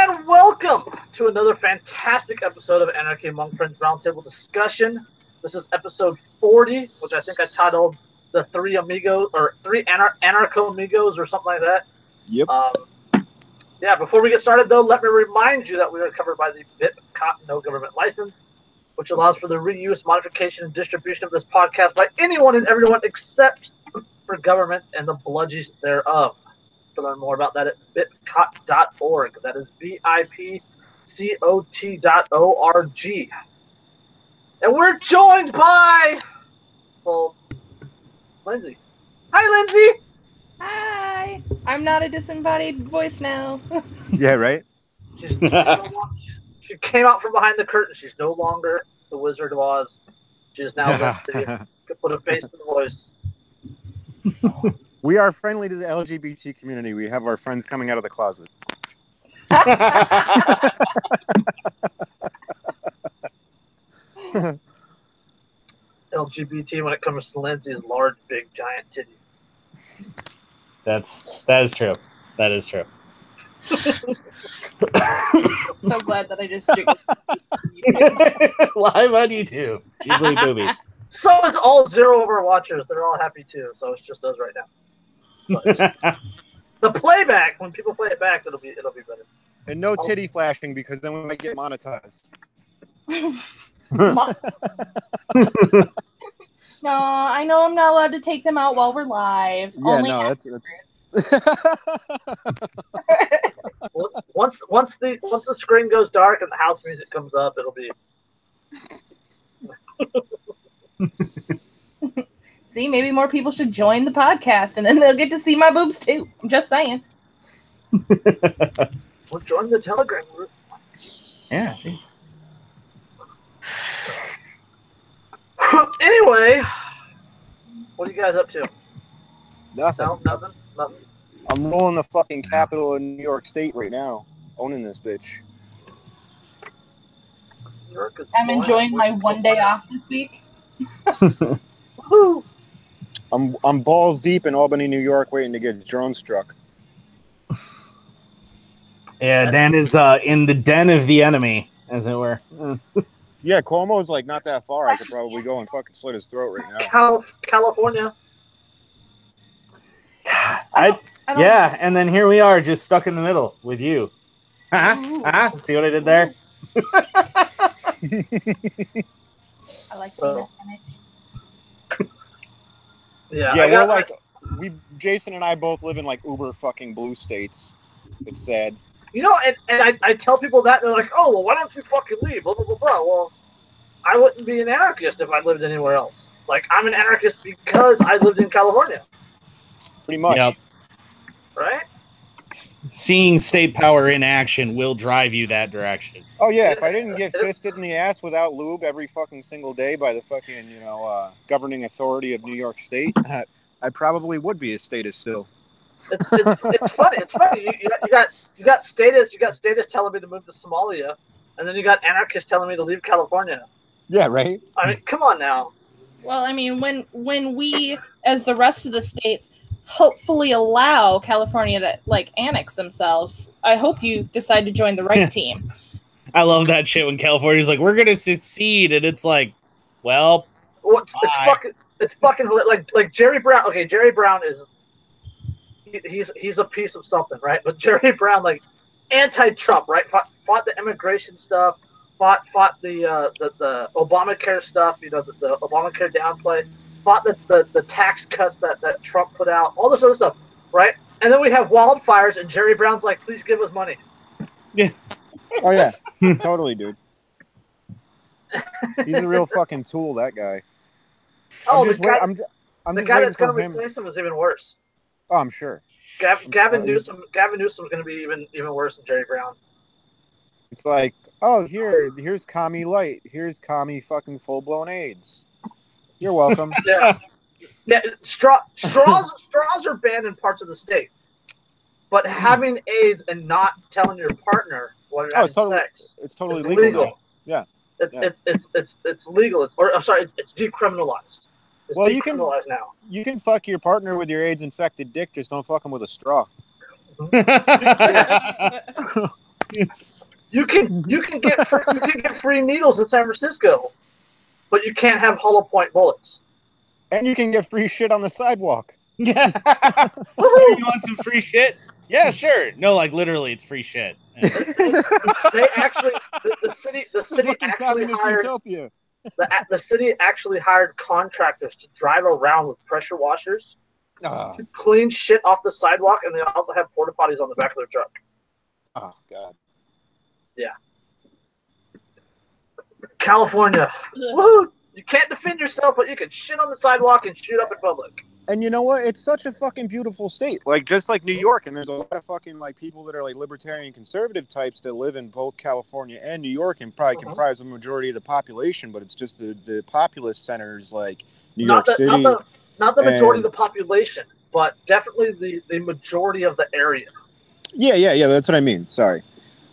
And welcome to another fantastic episode of Anarchy Among Friends Roundtable discussion. This is episode 40, which I think I titled the Three Amigos or Three Anarchomigos or something like that. Yep. Yeah, before we get started, though, let me remind you that we are covered by the BitCot No Government License, which allows for the reuse, modification, and distribution of this podcast by anyone and everyone except for governments and the bludgies thereof. To learn more about that at bitcot.org. That is BIPCOT.org. And we're joined by, well, Lindsay. Hi, Lindsay. Hi. I'm not a disembodied voice now. Yeah, right? She came out from behind the curtain. She's no longer the Wizard of Oz. She is now Lindsay. Could put a face to the voice. We are friendly to the LGBT community. We have our friends coming out of the closet. LGBT when it comes to Lindsay is large, big, giant titty. That is true. That is true. So glad that I just jiggled. Live on YouTube. Jiggly boobies. So is all zero of our watchers. They're all happy too. So it's just us right now. But the playback, when people play it back, it'll be better. And no titty flashing because then we might get monetized. No, I know I'm not allowed to take them out while we're live. Yeah, Only no, that's once the screen goes dark and the house music comes up, it'll be. See, maybe more people should join the podcast, and then they'll get to see my boobs too. I'm just saying. Well, join the Telegram group. Yeah. Geez. Anyway, what are you guys up to? nothing. No, nothing. I'm rolling the fucking capital in New York State right now, owning this bitch. I'm enjoying my one day off this week. Woo! I'm balls deep in Albany, New York, waiting to get drone struck. Yeah, Dan is in the den of the enemy, as it were. Yeah, Cuomo's like not that far. I could probably go and fucking slit his throat right now. California. Yeah, and then here we are, just stuck in the middle with you. See what I did there? I like the image. Yeah, we're like Jason and I both live in like uber fucking blue states. It's sad. You know, and I tell people that, and they're like, oh, well, why don't you fucking leave? Blah, blah, blah, blah. Well, I wouldn't be an anarchist if I lived anywhere else. Like, I'm an anarchist because I lived in California. Pretty much. Yep. Right? Seeing state power in action will drive you that direction. Oh, yeah, if I didn't get fisted in the ass without lube every fucking single day by the fucking, governing authority of New York State, I probably would be a statist still. It's funny. It's funny. You got status telling me to move to Somalia, and then you got anarchists telling me to leave California. Yeah, right? I mean, come on now. Well, I mean, when we, as the rest of the states, hopefully allow California to like annex themselves, I hope you decide to join the right team. I love that shit when California's like, we're gonna secede, and it's like, well, it's fucking like Jerry Brown. Okay, Jerry Brown is he's a piece of something, right? But Jerry Brown, like anti-Trump, right? Fought the immigration stuff, fought the Obamacare stuff, the Obamacare downplay, fought the tax cuts that Trump put out, all this other stuff, right? And then we have wildfires, and Jerry Brown's like, please give us money. Yeah. Oh, yeah. Totally, dude. He's a real fucking tool, that guy. Oh, the guy that's going to replace him is even worse. Oh, I'm sure. Gavin Newsom's going to be even worse than Jerry Brown. It's like, oh, here's commie light. Here's commie fucking full-blown AIDS. You're welcome. Yeah. Straws are banned in parts of the state, but having AIDS and not telling your partner what you're having sex, it's totally legal. Yeah. It's legal. It's decriminalized. It's decriminalized now. You can fuck your partner with your AIDS infected dick, just don't fuck him with a straw. You can get free needles in San Francisco, but you can't have hollow point bullets. And you can get free shit on the sidewalk. Yeah. You want some free shit? Yeah, sure. No, like literally, it's free shit. They actually, the city actually hired the city actually hired contractors to drive around with pressure washers to clean shit off the sidewalk, and they also have porta potties on the back of their truck. Oh God. Yeah. California. Woohoo! You can't defend yourself, but you can shit on the sidewalk and shoot up in public. And you know what? It's such a fucking beautiful state. Like, just like New York, and there's a lot of fucking, like, people that are, like, libertarian conservative types that live in both California and New York and probably comprise the majority of the population, but it's just the populous centers, like New York City. Not the majority of the population, but definitely the majority of the area. Yeah, that's what I mean. Sorry.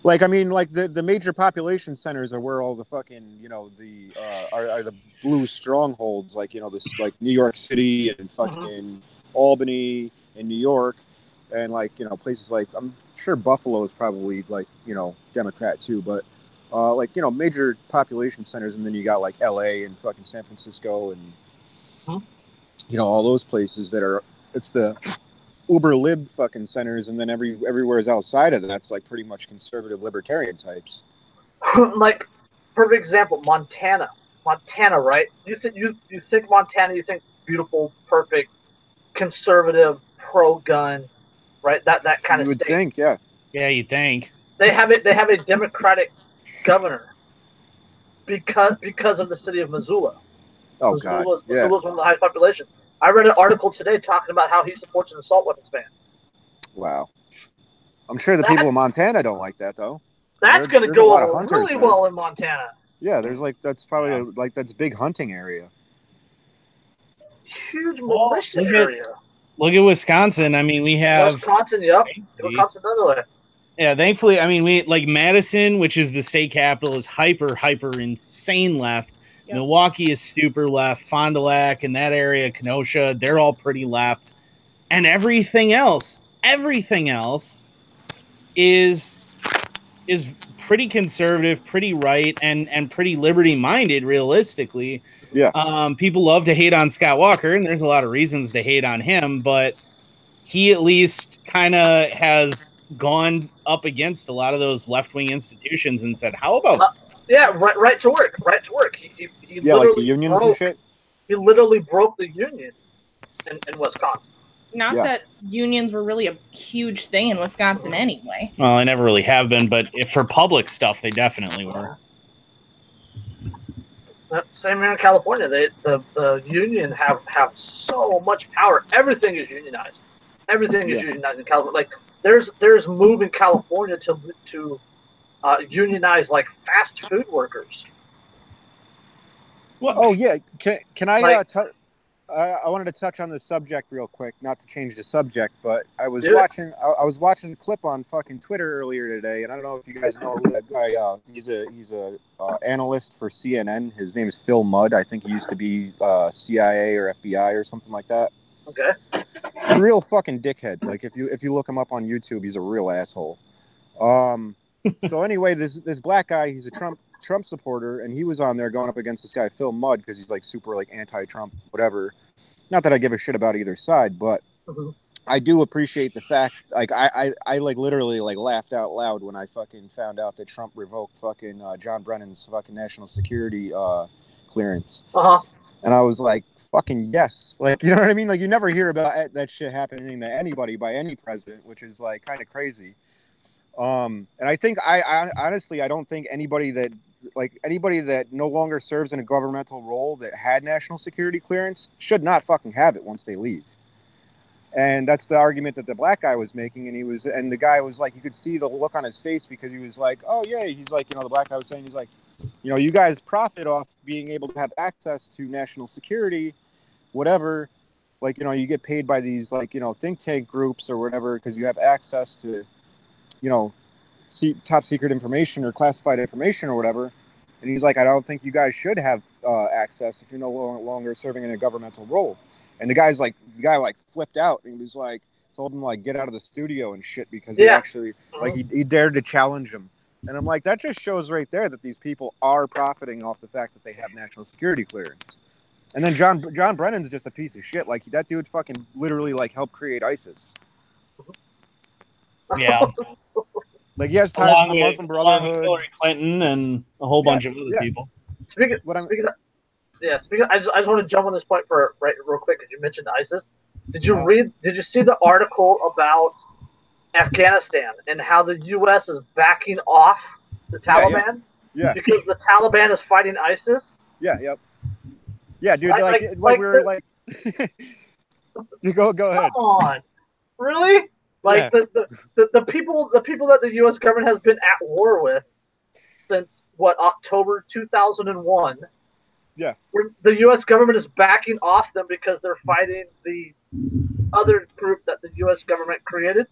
Like, I mean, like, the major population centers are where all the fucking, you know, are the blue strongholds, like, you know, this, like, New York City and fucking Albany and New York, and, like, you know, places like, I'm sure Buffalo is probably, like, you know, Democrat too, but, like, you know, major population centers, and then you got, like, LA and fucking San Francisco and, you know, all those places that are, it's the uber lib fucking centers, and then everywhere's outside of that's like pretty much conservative libertarian types. Like, perfect example, Montana, right? You think Montana, you think beautiful, perfect, conservative, pro-gun, right? That kind of state. You would think, yeah, you think they have a Democratic governor because of the city of Missoula. Oh Missoula's God, yeah. Missoula's one of the highest populations. I read an article today talking about how he supports an assault weapons ban. Wow. I'm sure the people of Montana don't like that, though. That's going to go over really well in Montana. Yeah, there's like, that's probably that's big hunting area. Huge militia area. Look at Wisconsin. I mean, we have Wisconsin, yep. Wisconsin another way. Yeah, thankfully, I mean, we like Madison, which is the state capital, is hyper insane left. Yep. Milwaukee is super left. Fond du Lac and that area, Kenosha, they're all pretty left. And everything else is pretty conservative, pretty right, and pretty liberty minded, realistically. Yeah. People love to hate on Scott Walker, and there's a lot of reasons to hate on him, but he at least kind of has gone up against a lot of those left-wing institutions and said, how about right to work. He like the unions and shit. He literally broke the union in Wisconsin. Not that unions were really a huge thing in Wisconsin anyway. Well, they never really have been, but if for public stuff, they definitely were. Same here in California. The union have so much power. Everything is unionized. Everything is unionized in California. Like there's move in California to unionize like fast food workers. Well, oh yeah, can I? I wanted to touch on the subject real quick, not to change the subject, but I was watching a clip on fucking Twitter earlier today, and I don't know if you guys know that guy. He's a analyst for CNN. His name is Phil Mudd. I think he used to be CIA or FBI or something like that. Okay. Real fucking dickhead. Like if you look him up on YouTube, he's a real asshole. So anyway, this black guy, he's a Trump supporter, and he was on there going up against this guy Phil Mudd because he's like super like anti-Trump, whatever. Not that I give a shit about either side, but I do appreciate the fact, like I like literally like laughed out loud when I fucking found out that Trump revoked fucking John Brennan's fucking national security clearance. And I was like, fucking yes. Like, you know what I mean? Like, you never hear about that shit happening to anybody by any president, which is like kind of crazy. And I think I honestly, I don't think anybody that no longer serves in a governmental role that had national security clearance should not fucking have it once they leave. And that's the argument that the black guy was making. And the guy was like, you could see the look on his face because he was like, oh yeah, he's like, you know, the black guy was saying, he's like, you know, you guys profit off being able to have access to national security, whatever. Like, you know, you get paid by these, like, you know, think tank groups or whatever because you have access to, you know, top secret information or classified information or whatever. And he's like, I don't think you guys should have access if you're no longer serving in a governmental role. And the guy flipped out and he was like, told him like get out of the studio and shit because he actually like he dared to challenge him. And I'm like, that just shows right there that these people are profiting off the fact that they have national security clearance. And then John Brennan's just a piece of shit. Like that dude fucking literally like helped create ISIS. Yeah. Like he has ties to the Muslim Brotherhood, Hillary Clinton, and a whole bunch of other people. Speaking of, I just want to jump on this point real quick because you mentioned ISIS. Did you see the article about Afghanistan and how the U.S. is backing off the Taliban? Yeah. Because the Taliban is fighting ISIS. Yeah. Yep. Yeah, dude. Like we were like, you go ahead. Come on, really? Like the people that the U.S. government has been at war with since October 2001. Yeah. Where the U.S. government is backing off them because they're fighting the other group that the U.S. government created.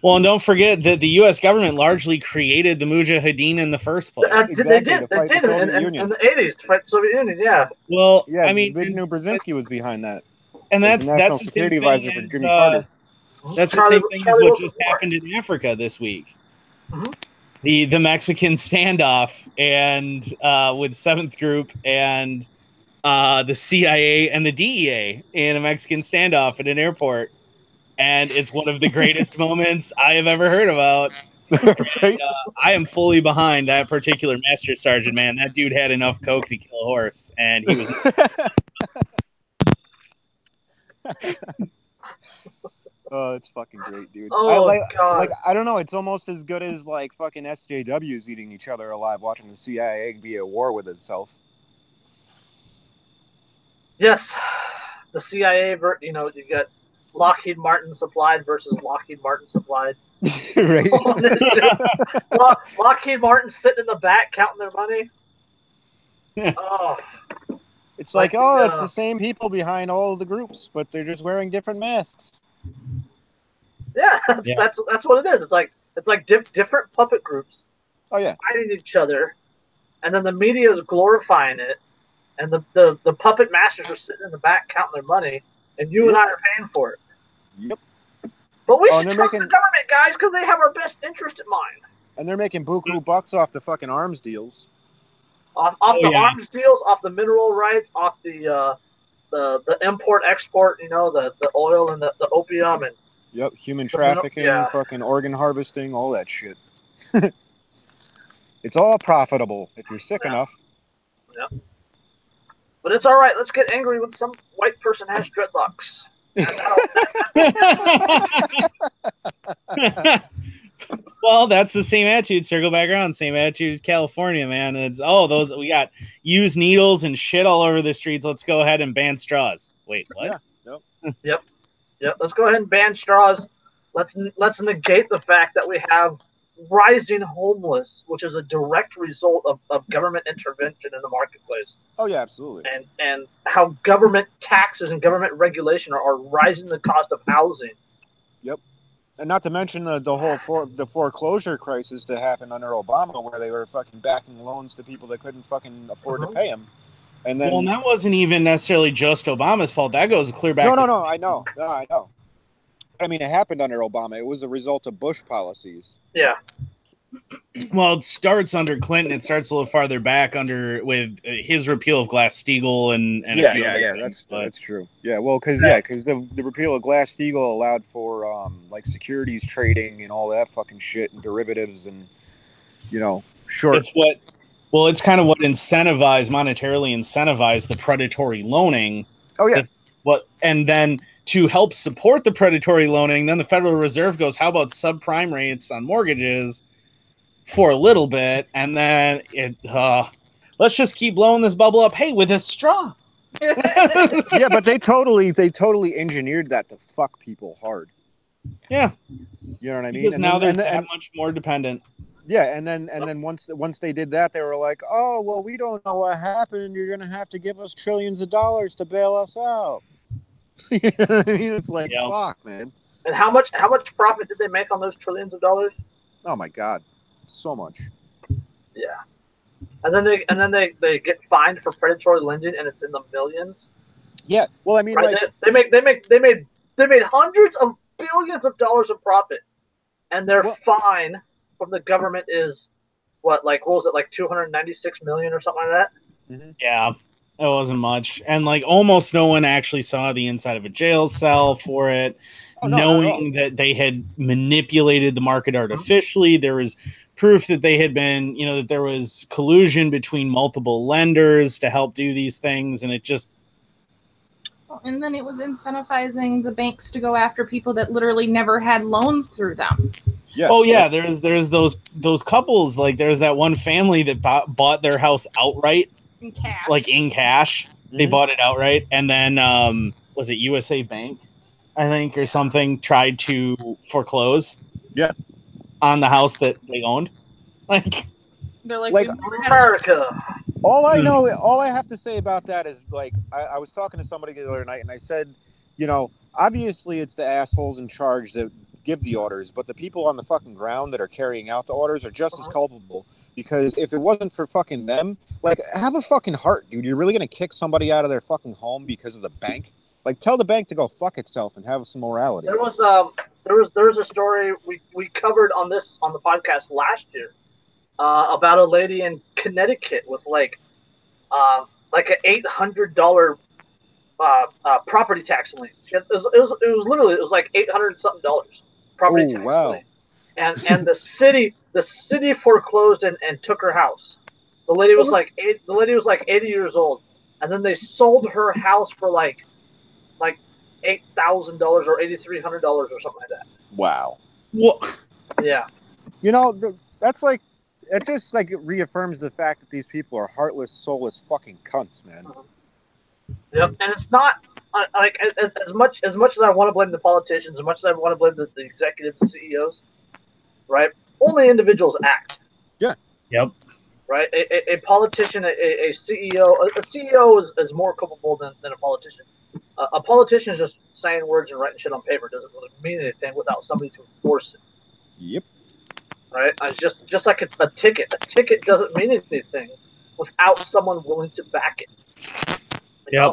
Well, and don't forget that the U.S. government largely created the Mujahideen in the first place. They did in the 80s to fight the Soviet Union. Yeah. Well, yeah. I mean, Zbigniew Brzezinski was behind that, and that's the national security advisor for Jimmy Carter. That's the same thing as what just happened in Africa this week. Mm-hmm. The Mexican standoff and with 7th Group and the CIA and the DEA in a Mexican standoff at an airport. And it's one of the greatest moments I have ever heard about. And, I am fully behind that particular master sergeant, man. That dude had enough coke to kill a horse, and he was... Oh, it's fucking great, dude. Oh, God. I don't know. It's almost as good as like fucking SJWs eating each other alive, watching the CIA be at war with itself. Yes, the CIA. You got Lockheed Martin supplied versus Lockheed Martin supplied. Right. Lockheed Martin sitting in the back counting their money. Oh. It's like it's the same people behind all of the groups, but they're just wearing different masks. Yeah, that's what it is. It's like different puppet groups. Oh yeah, fighting each other, and then the media is glorifying it, and the puppet masters are sitting in the back counting their money, and you and I are paying for it. Yep. But we should trust the government, guys, because they have our best interest in mind. And they're making buku bucks off the fucking arms deals. Off the arms deals, off the mineral rights, off the import export. The oil and the opium and. Yep, human trafficking, fucking organ harvesting, all that shit. It's all profitable if you're sick enough. Yeah. But it's all right. Let's get angry when some white person has dreadlocks. Well, that's the same attitude. Circle back around. Same attitude as California, man. It's we got used needles and shit all over the streets. Let's go ahead and ban straws. Wait, what? Yeah. Yep. Let's go ahead and ban straws. Let's negate the fact that we have rising homeless, which is a direct result of government intervention in the marketplace. Oh yeah, absolutely. And how government taxes and government regulation are rising the cost of housing. Yep. And not to mention the foreclosure crisis that happened under Obama, where they were fucking backing loans to people that couldn't fucking afford to pay them. And then, that wasn't even necessarily just Obama's fault. That goes clear back. No, I know. I mean, it happened under Obama. It was a result of Bush policies. Yeah. Well, it starts under Clinton. It starts a little farther back with his repeal of Glass-Steagall and that's true. Yeah, well, because the repeal of Glass-Steagall allowed for like securities trading and all that fucking shit and derivatives and short. It's kind of what monetarily incentivized the predatory loaning. Oh yeah. And then to help support the predatory loaning, then the Federal Reserve goes, how about subprime rates on mortgages for a little bit? And then let's just keep blowing this bubble up. Hey, with a straw. Yeah, but they totally engineered that to fuck people hard. Yeah. You know what I mean? Because now they're that much more dependent. Yeah, and then once they did that, they were like, "Oh, well, we don't know what happened. You're gonna have to give us trillions of dollars to bail us out." You know what I mean? It's like, fuck, man. And how much profit did they make on those trillions of dollars? Oh my god, so much. Yeah, and then they get fined for predatory lending, and it's in the millions. Yeah, well, I mean, right? like they made They made hundreds of billions of dollars of profit, and their fine from the government is what was it, like 296 million or something like that? Mm-hmm. Yeah, it wasn't much, and like almost no one actually saw the inside of a jail cell for it. Oh, no, knowing that they had manipulated the market artificially. There was proof that they had been, that there was collusion between multiple lenders to help do these things, and it just. And then it was incentivizing the banks to go after people that literally never had loans through them. Yeah. Oh yeah, there's those couples, like there's that one family that bought their house outright in cash. Like in cash. Mm-hmm. They bought it outright, and then was it USA Bank, I think, or something, tried to foreclose on the house that they owned. They're like America. All I have to say about that is, like, I was talking to somebody the other night, and I said, obviously it's the assholes in charge that give the orders, but the people on the fucking ground that are carrying out the orders are just as culpable. Because if it wasn't for fucking them, like, have a fucking heart, dude. You're really gonna kick somebody out of their fucking home because of the bank? Like, tell the bank to go fuck itself and have some morality. There was a story we covered on the podcast last year about a lady in Connecticut with like an $800 property tax lien. It was like $800 something property tax lien, and the city foreclosed and took her house. The lady was like 80 years old, and then they sold her house for like $8,000 or $8,300 or something like that. Wow. What? Yeah. That's like, it just like reaffirms the fact that these people are heartless, soulless fucking cunts, man. Yep, and it's not like as much as I want to blame the politicians, as much as I want to blame the executives, the CEOs, right? Only individuals act. Yeah. Yep. Right. A politician, a CEO is more culpable than a politician. A politician is just saying words and writing shit on paper. Doesn't really mean anything without somebody to enforce it. Yep. Right. It's just like a ticket. A ticket doesn't mean anything without someone willing to back it. Yeah.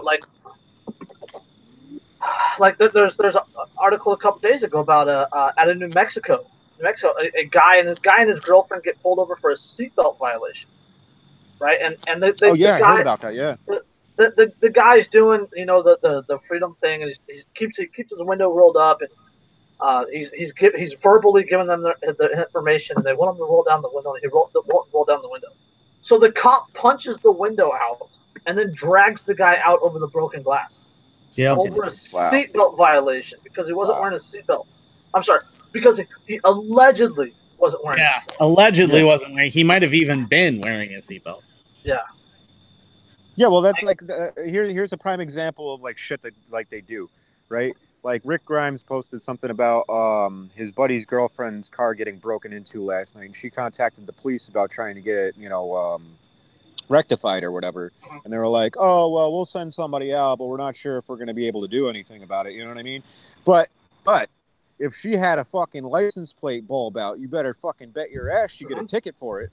Like there's an article a couple days ago about out of New Mexico, a guy and his girlfriend get pulled over for a seatbelt violation, right? And I heard about that. Yeah. The guy's doing the freedom thing, and he keeps his window rolled up, and he's verbally giving them the information, and they want him to roll down the window, and he won't roll down the window. So the cop punches the window out and then drags the guy out over the broken glass. Yeah. Over a seatbelt violation because he wasn't wearing a seatbelt. I'm sorry, because he allegedly wasn't wearing a seatbelt. Allegedly wasn't wearing. He might have even been wearing a seatbelt. Yeah. Yeah, well, that's like here's a prime example of like shit that like they do, right? Like Rick Grimes posted something about his buddy's girlfriend's car getting broken into last night, and she contacted the police about trying to get it, rectified or whatever, and they were like, "Oh, well, we'll send somebody out, but we're not sure if we're going to be able to do anything about it." You know what I mean? But if she had a fucking license plate bulb out, you better fucking bet your ass you get a ticket for it.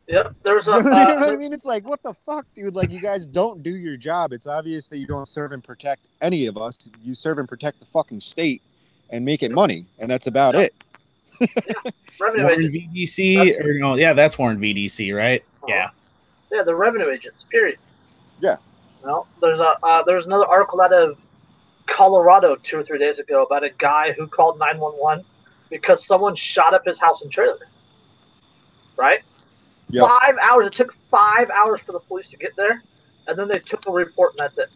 Yep, there's a. You know what I mean? It's like, what the fuck, dude? Like, you guys don't do your job. It's obvious that you don't serve and protect any of us. You serve and protect the fucking state and make it money, and that's about it. Yeah. Revenue Warren agents. VDC, or no? Yeah, that's Warren VDC, right? Yeah. Yeah, the revenue agents. Period. Yeah. Well, there's another article out of Colorado 2 or 3 days ago about a guy who called 911 because someone shot up his house and trailer. Right. Yep. 5 hours. It took 5 hours for the police to get there, and then they took a report, and that's it.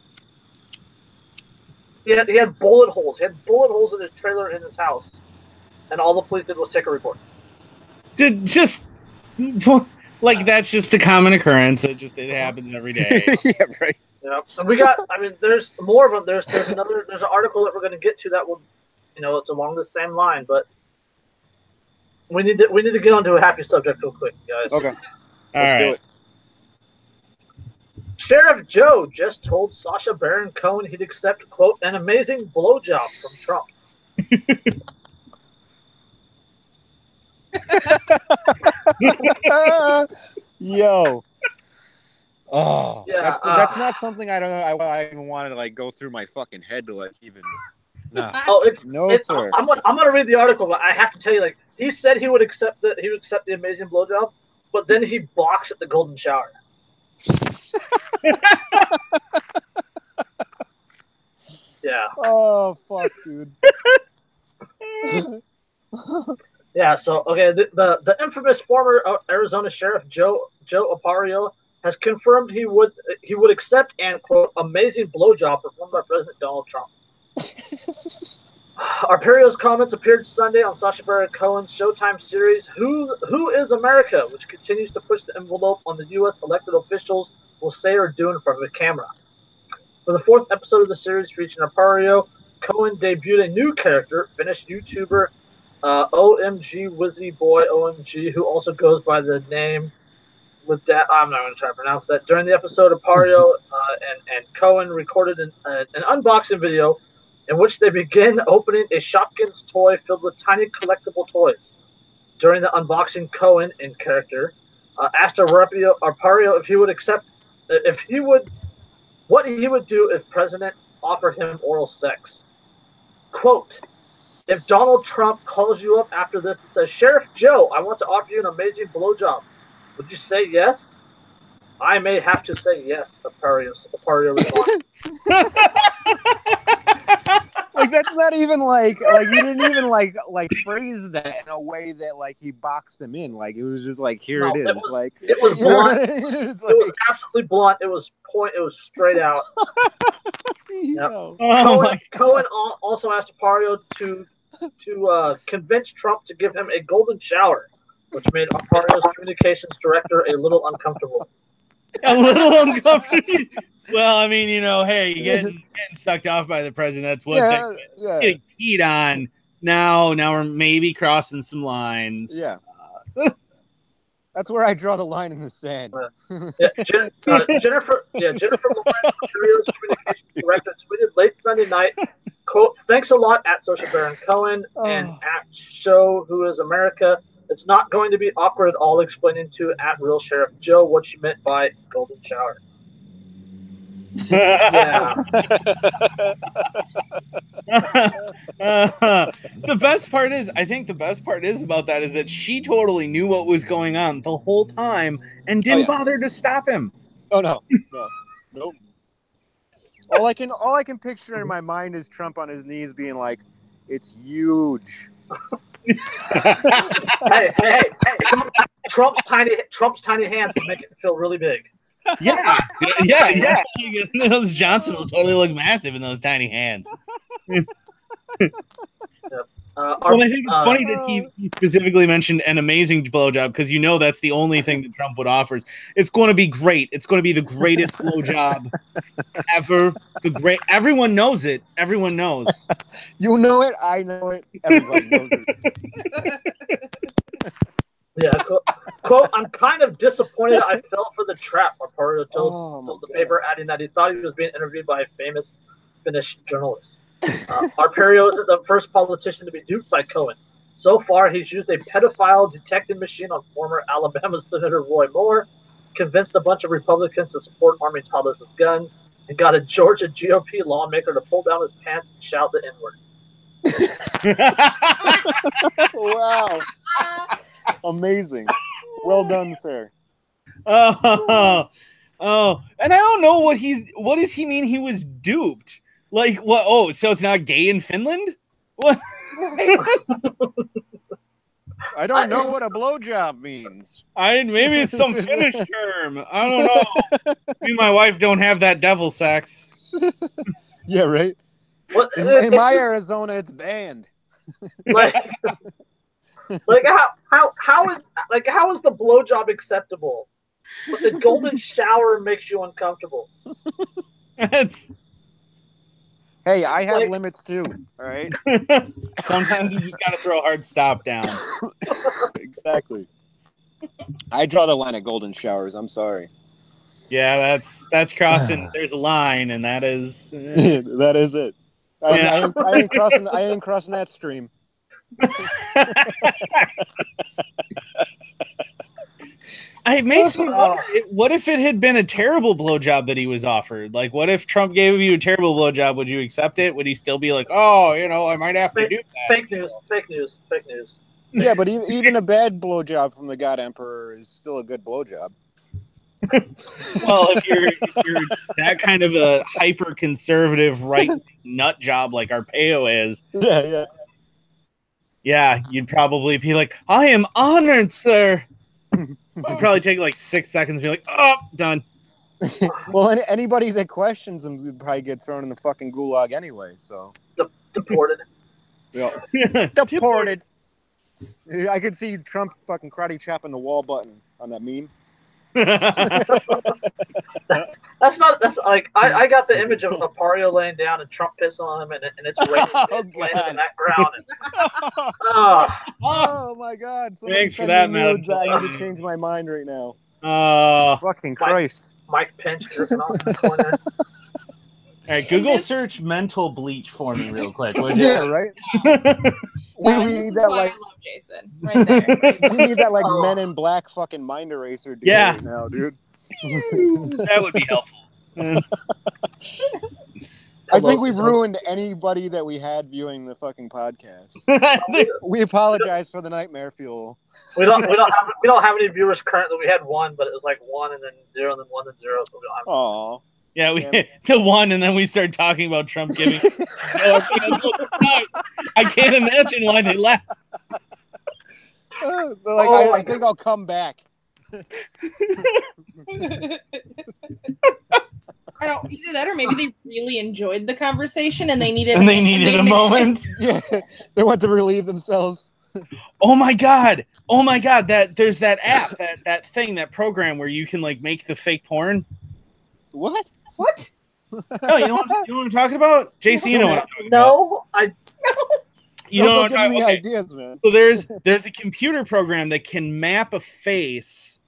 He had bullet holes. He had bullet holes in his trailer in his house, and all the police did was take a report. Just like that's just a common occurrence. It happens every day. Yeah, right. Yeah, and we got. I mean, there's more of them. There's an article that we're going to get to that will, it's along the same line, but. We need to get onto a happy subject real quick, guys. Okay. Let's do it. Sheriff Joe just told Sacha Baron Cohen he'd accept, quote, an amazing blowjob from Trump. Yo. Oh, yeah, that's not something I don't know. I even wanted to like go through my fucking head to like even No. Oh, No, sir. I'm gonna read the article, but I have to tell you, like, he said he would accept the amazing blowjob, but then he balks at the golden shower. Yeah. Oh fuck, dude. Yeah. So okay, the infamous former Arizona Sheriff Joe Aparicio has confirmed he would accept an quote amazing blowjob performed by President Donald Trump. Arperio's comments appeared Sunday on Sacha Baron Cohen's Showtime series Who is America, which continues to push the envelope on the U.S. elected officials will say or do in front of the camera. For the fourth episode of the series featuring Arpario, Cohen debuted a new character, Finnish YouTuber OMG Wizzy Boy OMG, who also goes by the name with that. I'm not going to try to pronounce that. During the episode, Arpario and Cohen recorded an unboxing video in which they begin opening a Shopkins toy filled with tiny collectible toys. During the unboxing, Cohen, in character, asked Arpario what he would do if President offered him oral sex. Quote, if Donald Trump calls you up after this and says, Sheriff Joe, I want to offer you an amazing blowjob, would you say yes? I may have to say yes, Arpario responded. Like that's not even like you didn't even like phrase that in a way that like he boxed him in. Like it was just like here it is. It was blunt. It was absolutely blunt. It was straight out. Yep. Cohen also asked Arpario to convince Trump to give him a golden shower, which made Arpario's communications director a little uncomfortable. A little uncomfortable. Well, I mean, hey, getting sucked off by the president, that's one thing. Yeah. Getting peed on, now we're maybe crossing some lines. Yeah. That's where I draw the line in the sand. Jennifer Lawrence, Arpario's communications director, tweeted late Sunday night, quote, thanks a lot at Sacha Baron Cohen and at Show Who is America. It's not going to be awkward at all explaining to at Real Sheriff Joe what she meant by golden shower. Yeah. The best part is about that is that she totally knew what was going on the whole time and didn't bother to stop him. Oh no. Nope. All I can picture in my mind is Trump on his knees being like, it's huge. hey, Trump's tiny hands can make it feel really big. Yeah. Those Johnson will totally look massive in those tiny hands. I think it's funny that he specifically mentioned an amazing blowjob because that's the only thing that Trump would offer. It's going to be great. It's going to be the greatest blowjob ever. Everyone knows it. Everyone knows. You know it. I know it. Everybody knows it. Yeah. Quote, I'm kind of disappointed I fell for the trap, Arpario told the paper, adding that he thought he was being interviewed by a famous Finnish journalist. Arpario isn't the first politician to be duped by Cohen. So far, he's used a pedophile detecting machine on former Alabama Senator Roy Moore, convinced a bunch of Republicans to support arming toddlers with guns, and got a Georgia GOP lawmaker to pull down his pants and shout the N-word. Wow. Amazing. Well done, sir. Oh, and I don't know what does he mean he was duped? Like what? Oh, so it's not gay in Finland? What? I don't know what a blowjob means. Maybe it's some Finnish term. I don't know. Me and my wife don't have that devil sex. Yeah, right. In my Arizona, it's banned. How is the blowjob acceptable, but the golden shower makes you uncomfortable? Hey, I have limits too. All right. Sometimes you just gotta throw a hard stop down. Exactly. I draw the line at golden showers. I'm sorry. Yeah, that's crossing. There's a line, and that is that is it. I ain't crossing that stream. it makes me wonder, what if it had been a terrible blowjob that he was offered? Like, what if Trump gave you a terrible blowjob? Would you accept it? Would he still be like, oh, you know, I might have to do that? Fake news. Yeah, but even a bad blowjob from the God Emperor is still a good blowjob. Well, if you're that kind of a hyper conservative right nut job like Arpaio is, yeah, you'd probably be like, I am honored, sir. It'd probably take like 6 seconds to be like, oh, done. Well, anybody that questions him would probably get thrown in the fucking gulag anyway. So deported. Yeah, deported. I could see Trump fucking karate chopping the wall button on that meme. that's like I got the image of Arpaio laying down and Trump pissing on him and it's raining playing in the background. Oh my God! Thanks for that, man. I need to change my mind right now. Fucking Christ! Mike Pence jerking off in the corner. All right, Google search mental bleach for me real quick, would you? Yeah, right. we need that like. I love Jason right there. We need that like Men in Black fucking mind eraser dude right now, dude. That would be helpful. I think we've ruined anybody that we had viewing the fucking podcast. We apologize for the nightmare fuel. We don't have any viewers currently. We had one, but it was like 1 and then 0 and then 1 and 0. So we don't have. Aww. Yeah, we the one, and then we started talking about Trump giving. I can't imagine why they left. They're like, I think I'll come back. I don't either that, or maybe they really enjoyed the conversation and they needed a moment. Yeah, they want to relieve themselves. Oh my god! That there's that app, that thing, that program where you can like make the fake porn. What? Oh, you know what I'm talking about? JC, you know what I'm talking about. You know, give me ideas, man. So there's a computer program that can map a face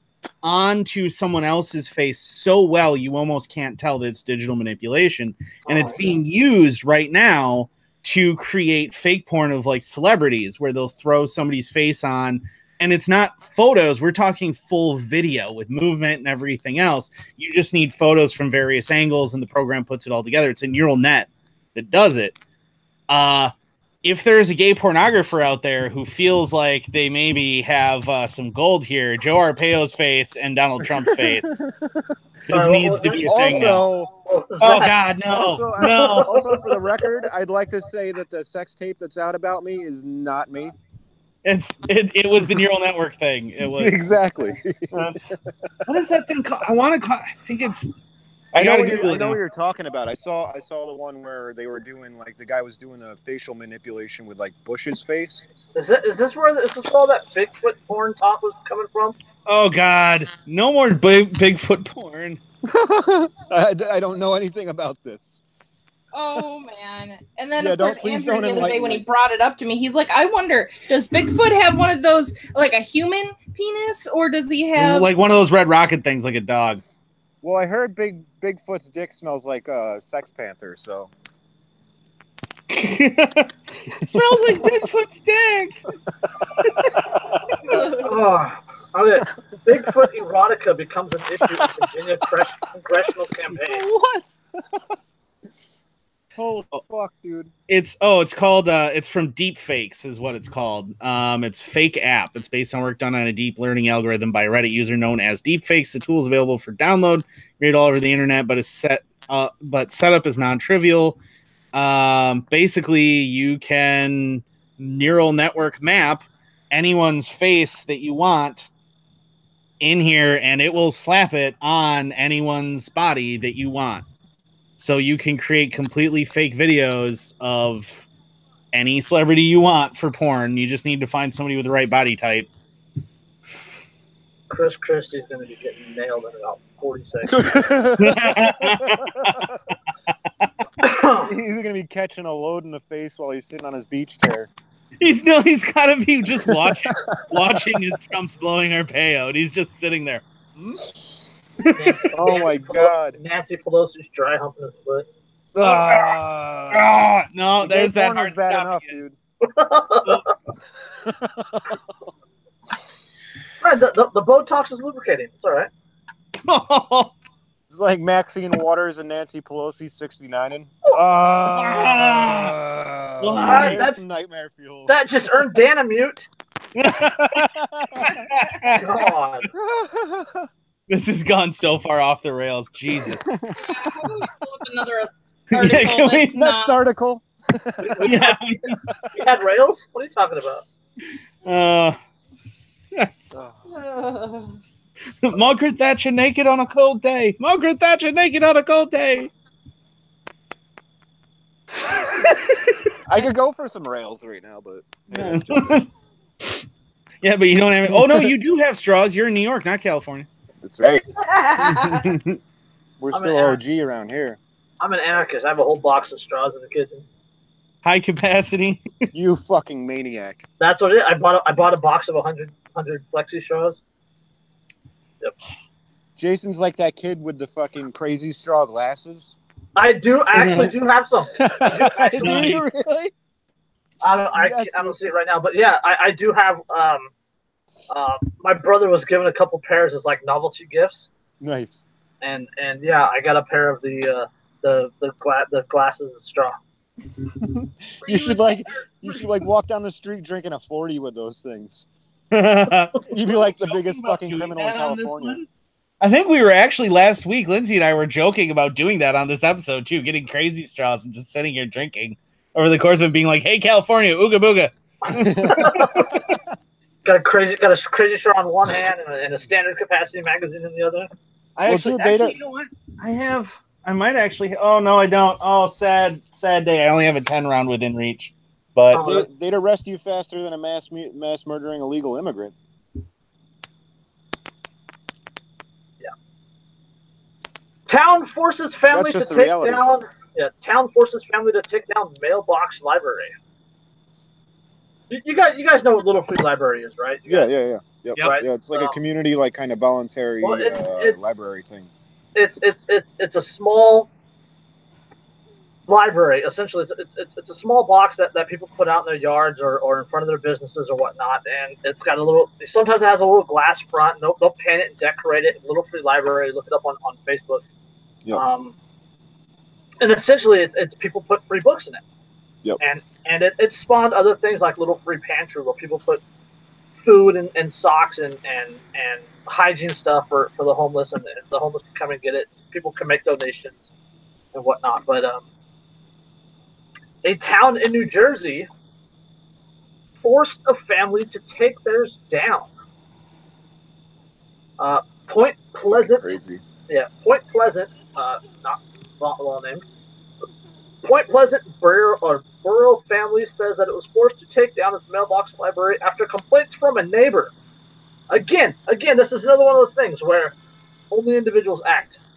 onto someone else's face so well you almost can't tell that it's digital manipulation, and it's being used right now to create fake porn of like celebrities where they'll throw somebody's face on. And it's not photos. We're talking full video with movement and everything else. You just need photos from various angles, and the program puts it all together. It's a neural net that does it. If there is a gay pornographer out there who feels like they maybe have some gold here, Joe Arpaio's face and Donald Trump's face. This needs to be a thing now. Oh, God, no. No. Also, for the record, I'd like to say that the sex tape that's out about me is not me. It was the neural network thing. It was exactly. What is that thing called? I think it's. I know what you're talking about. I saw the one where they were doing like the guy was doing a facial manipulation with like Bush's face. Is this where all that Bigfoot porn talk was coming from? Oh God, no more Bigfoot porn. I don't know anything about this. Oh man! And then of course Andrew the other day when he brought it up to me, he's like, "I wonder, does Bigfoot have one of those like a human penis, or does he have like one of those red rocket things like a dog?" Well, I heard Bigfoot's dick smells like Sex Panther, so. Smells like Bigfoot's dick. Bigfoot erotica becomes an issue in Virginia congressional campaign. What? Holy fuck, dude! It's called it's from Deepfakes is what it's called. It's fake app. It's based on work done on a deep learning algorithm by a Reddit user known as Deepfakes. The tool is available for download, read all over the internet, but setup is non-trivial. Basically, you can neural network map anyone's face that you want in here, and it will slap it on anyone's body that you want. So you can create completely fake videos of any celebrity you want for porn. You just need to find somebody with the right body type. Chris Christie's going to be getting nailed in about 40 seconds. He's going to be catching a load in the face while he's sitting on his beach chair. He's got to be just watching as Trump's blowing Arpaio. And he's just sitting there. Oh my God! Nancy Pelosi's dry humping his foot. No, there's that hard bad enough, dude. fine. The Botox is lubricating. It's all right. It's like Maxine Waters and Nancy Pelosi 69ing. That's nightmare fuel. That just earned Dan a mute. God. This has gone so far off the rails. Jesus. Pull up another article Next article. Yeah. You had rails? What are you talking about? Margaret Thatcher naked on a cold day. Margaret Thatcher naked on a cold day. I could go for some rails right now, but yeah, but you don't have. Oh no, you do have straws. You're in New York, not California. That's right. We're still OG around here. I'm an anarchist. I have a whole box of straws in the kitchen. High capacity. You fucking maniac. That's what it is. I bought a box of 100 flexi straws. Yep. Jason's like that kid with the fucking crazy straw glasses. I actually do have some. Do you really? I don't see it right now, but yeah, I do have. My brother was given a couple pairs as like novelty gifts. Nice. And yeah, I got a pair of the glasses of straw. you should walk down the street drinking a 40 with those things. You'd be like the biggest fucking criminal in California. I think we were actually last week, Lindsay and I were joking about doing that on this episode too, getting crazy straws and just sitting here drinking over the course of being like, "Hey, California, ooga booga." got a crazy straw on one hand and a standard capacity magazine in the other. Actually, you know what? I might actually. Oh no, I don't. Oh, sad day. I only have a 10 round within reach. But they'd arrest you faster than a mass murdering illegal immigrant. Town forces family to take down. Yeah, town forces family to take down mailbox library. You guys know what Little Free Library is, right? Yeah. Yep. Right? Yeah, it's like a community, like kind of voluntary library thing. It's a small library. Essentially, it's a small box that people put out in their yards or in front of their businesses or whatnot, and it's got a little. Sometimes it has a little glass front. They'll paint it and decorate it. Little Free Library. Look it up on Facebook. Yep. And essentially, it's people put free books in it. Yep. And it spawned other things like Little Free Pantry, where people put food and socks and hygiene stuff for the homeless, and the homeless can come and get it. People can make donations and whatnot. But a town in New Jersey forced a family to take theirs down. Point Pleasant. Crazy. Yeah, Point Pleasant. Not well named. Point Pleasant Borough family says that it was forced to take down its mailbox library after complaints from a neighbor. Again, this is another one of those things where only individuals act.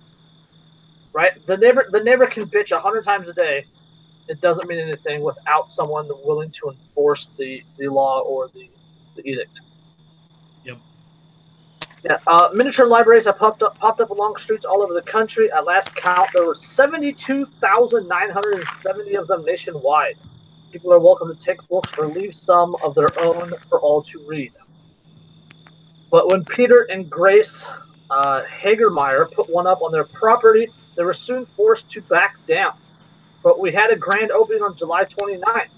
Right? The neighbor can bitch 100 times a day. It doesn't mean anything without someone willing to enforce the law or the edict. Yep. Yeah, miniature libraries have popped up along streets all over the country. At last count, there were 72,970 of them nationwide. People are welcome to take books or leave some of their own for all to read. But when Peter and Grace Hagermeyer put one up on their property, they were soon forced to back down. But we had a grand opening on July 29th.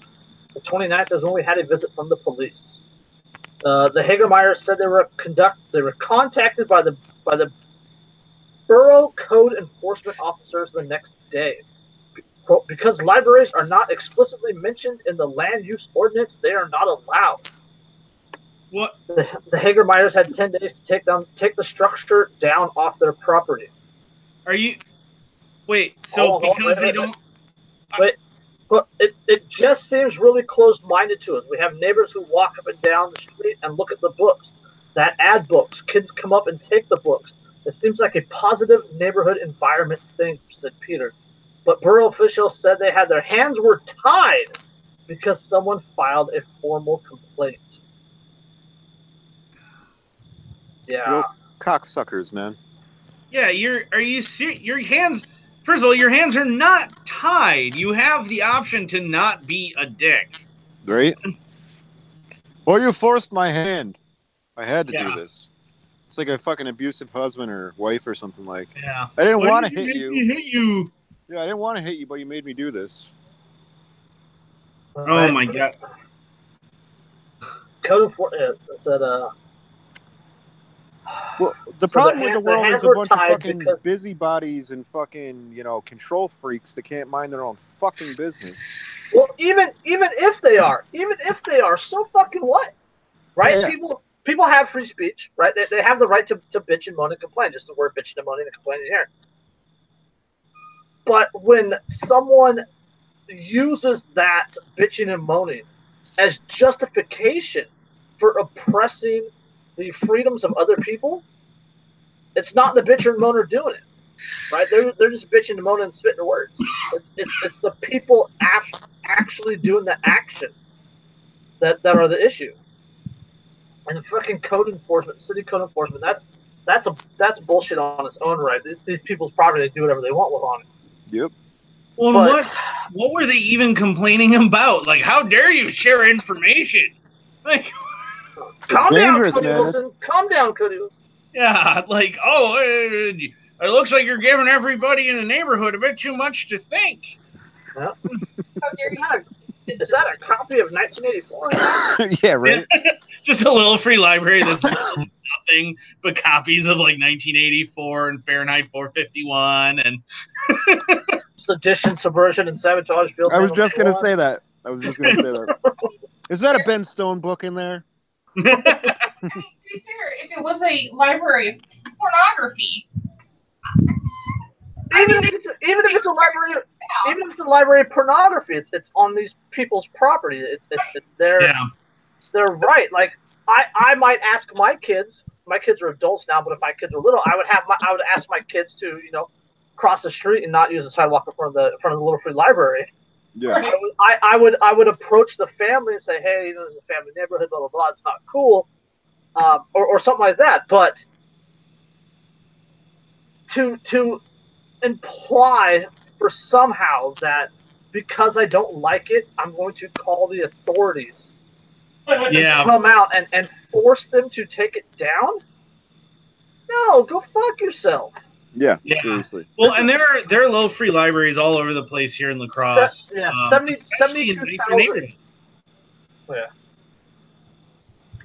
The 29th is when we had a visit from the police. The Hagermeyers said they were contacted by the borough code enforcement officers the next day. Quote, because libraries are not explicitly mentioned in the land use ordinance, they are not allowed. What? The Hagermeyers had 10 days to take the structure down off their property. Are you? Wait. So because they don't. Wait. But it just seems really closed-minded to us. We have neighbors who walk up and down the street and look at the books that add books. Kids come up and take the books. It seems like a positive neighborhood environment thing, said Peter. But borough officials said they had their hands were tied because someone filed a formal complaint. Yeah. Real cocksuckers, man. Yeah, are you serious? Your hands. First of all, your hands are not tied. You have the option to not be a dick. Right? Well, you forced my hand. I had to Yeah. do this. It's like a fucking abusive husband or wife or something like. Yeah. I didn't Why want to did hit you. make me hit you. Yeah, I didn't want to hit you, but you made me do this. Oh my god. Code Enforcement said, Well, the So problem their with the hand- their world is hands a were bunch of tied fucking because- busybodies and fucking, you know, control freaks that can't mind their own fucking business. well, even if they are, so fucking what? Right? Yeah. People have free speech, right? They have the right to bitch and moan and complain. Just the word bitching and moaning and complaining here. But when someone uses that bitching and moaning as justification for oppressing the freedoms of other people, it's not the bitcher and moaner doing it, right? They're just bitching and moaning and spitting words. It's the people actually doing the action that are the issue. And the fucking code enforcement, city code enforcement, that's bullshit on its own right. These people's property, they do whatever they want with on it. Yep. Well, But- what were they even complaining about? Like, how dare you share information? Like, Calm dangerous, down, Cody man. Wilson. Calm down, Cody Wilson. yeah, like, oh, it looks like you're giving everybody in the neighborhood a bit too much to think. Yeah. How dare you? Is that a copy of 1984? Yeah, right. Just a little free library that's nothing but copies of like 1984 and Fahrenheit 451 and Sedition, subversion, and sabotage. I was just going to say that. Is that a Ben Stone book in there? I mean, to be fair, if it was a library of pornography, Even if it's a library of pornography, it's on these people's property. It's their yeah. their right. Like I might ask my kids. My kids are adults now, but if my kids were little, I would ask my kids to cross the street and not use the sidewalk in front of the little free library. Yeah. Right. I would approach the family and say, hey, this is a family neighborhood, blah blah blah. It's not cool, or something like that. But to imply for somehow that because I don't like it, I'm going to call the authorities. Yeah. Come out and force them to take it down? No, go fuck yourself. Yeah, Yeah. seriously. Well, and there are low free libraries all over the place here in La Crosse. 72,000. neighborhoods. Yeah.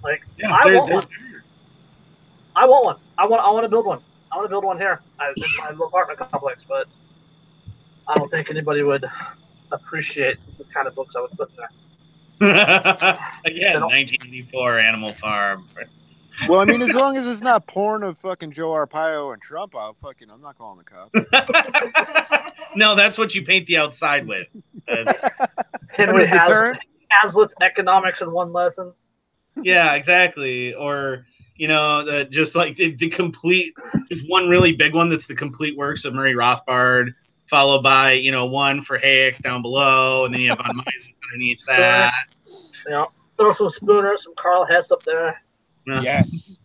Like Yeah, I they're- want one. I want one. I want to build one. I want to build one here in my little apartment complex, but I don't think anybody would appreciate the kind of books I would put in there. Again, 1984 Animal Farm. Well, I mean, as long as it's not porn of fucking Joe Arpaio and Trump, I'm not calling the cops. No, that's what you paint the outside with. Henry As a deterrent? Hazlitt's Economics in One Lesson. Yeah, exactly. Or just like the complete, just one really big one that's the complete works of Murray Rothbard, followed by one for Hayek down below, and then you have on Mises underneath that. Throw some Spooner, some Carl Hess up there. Yes.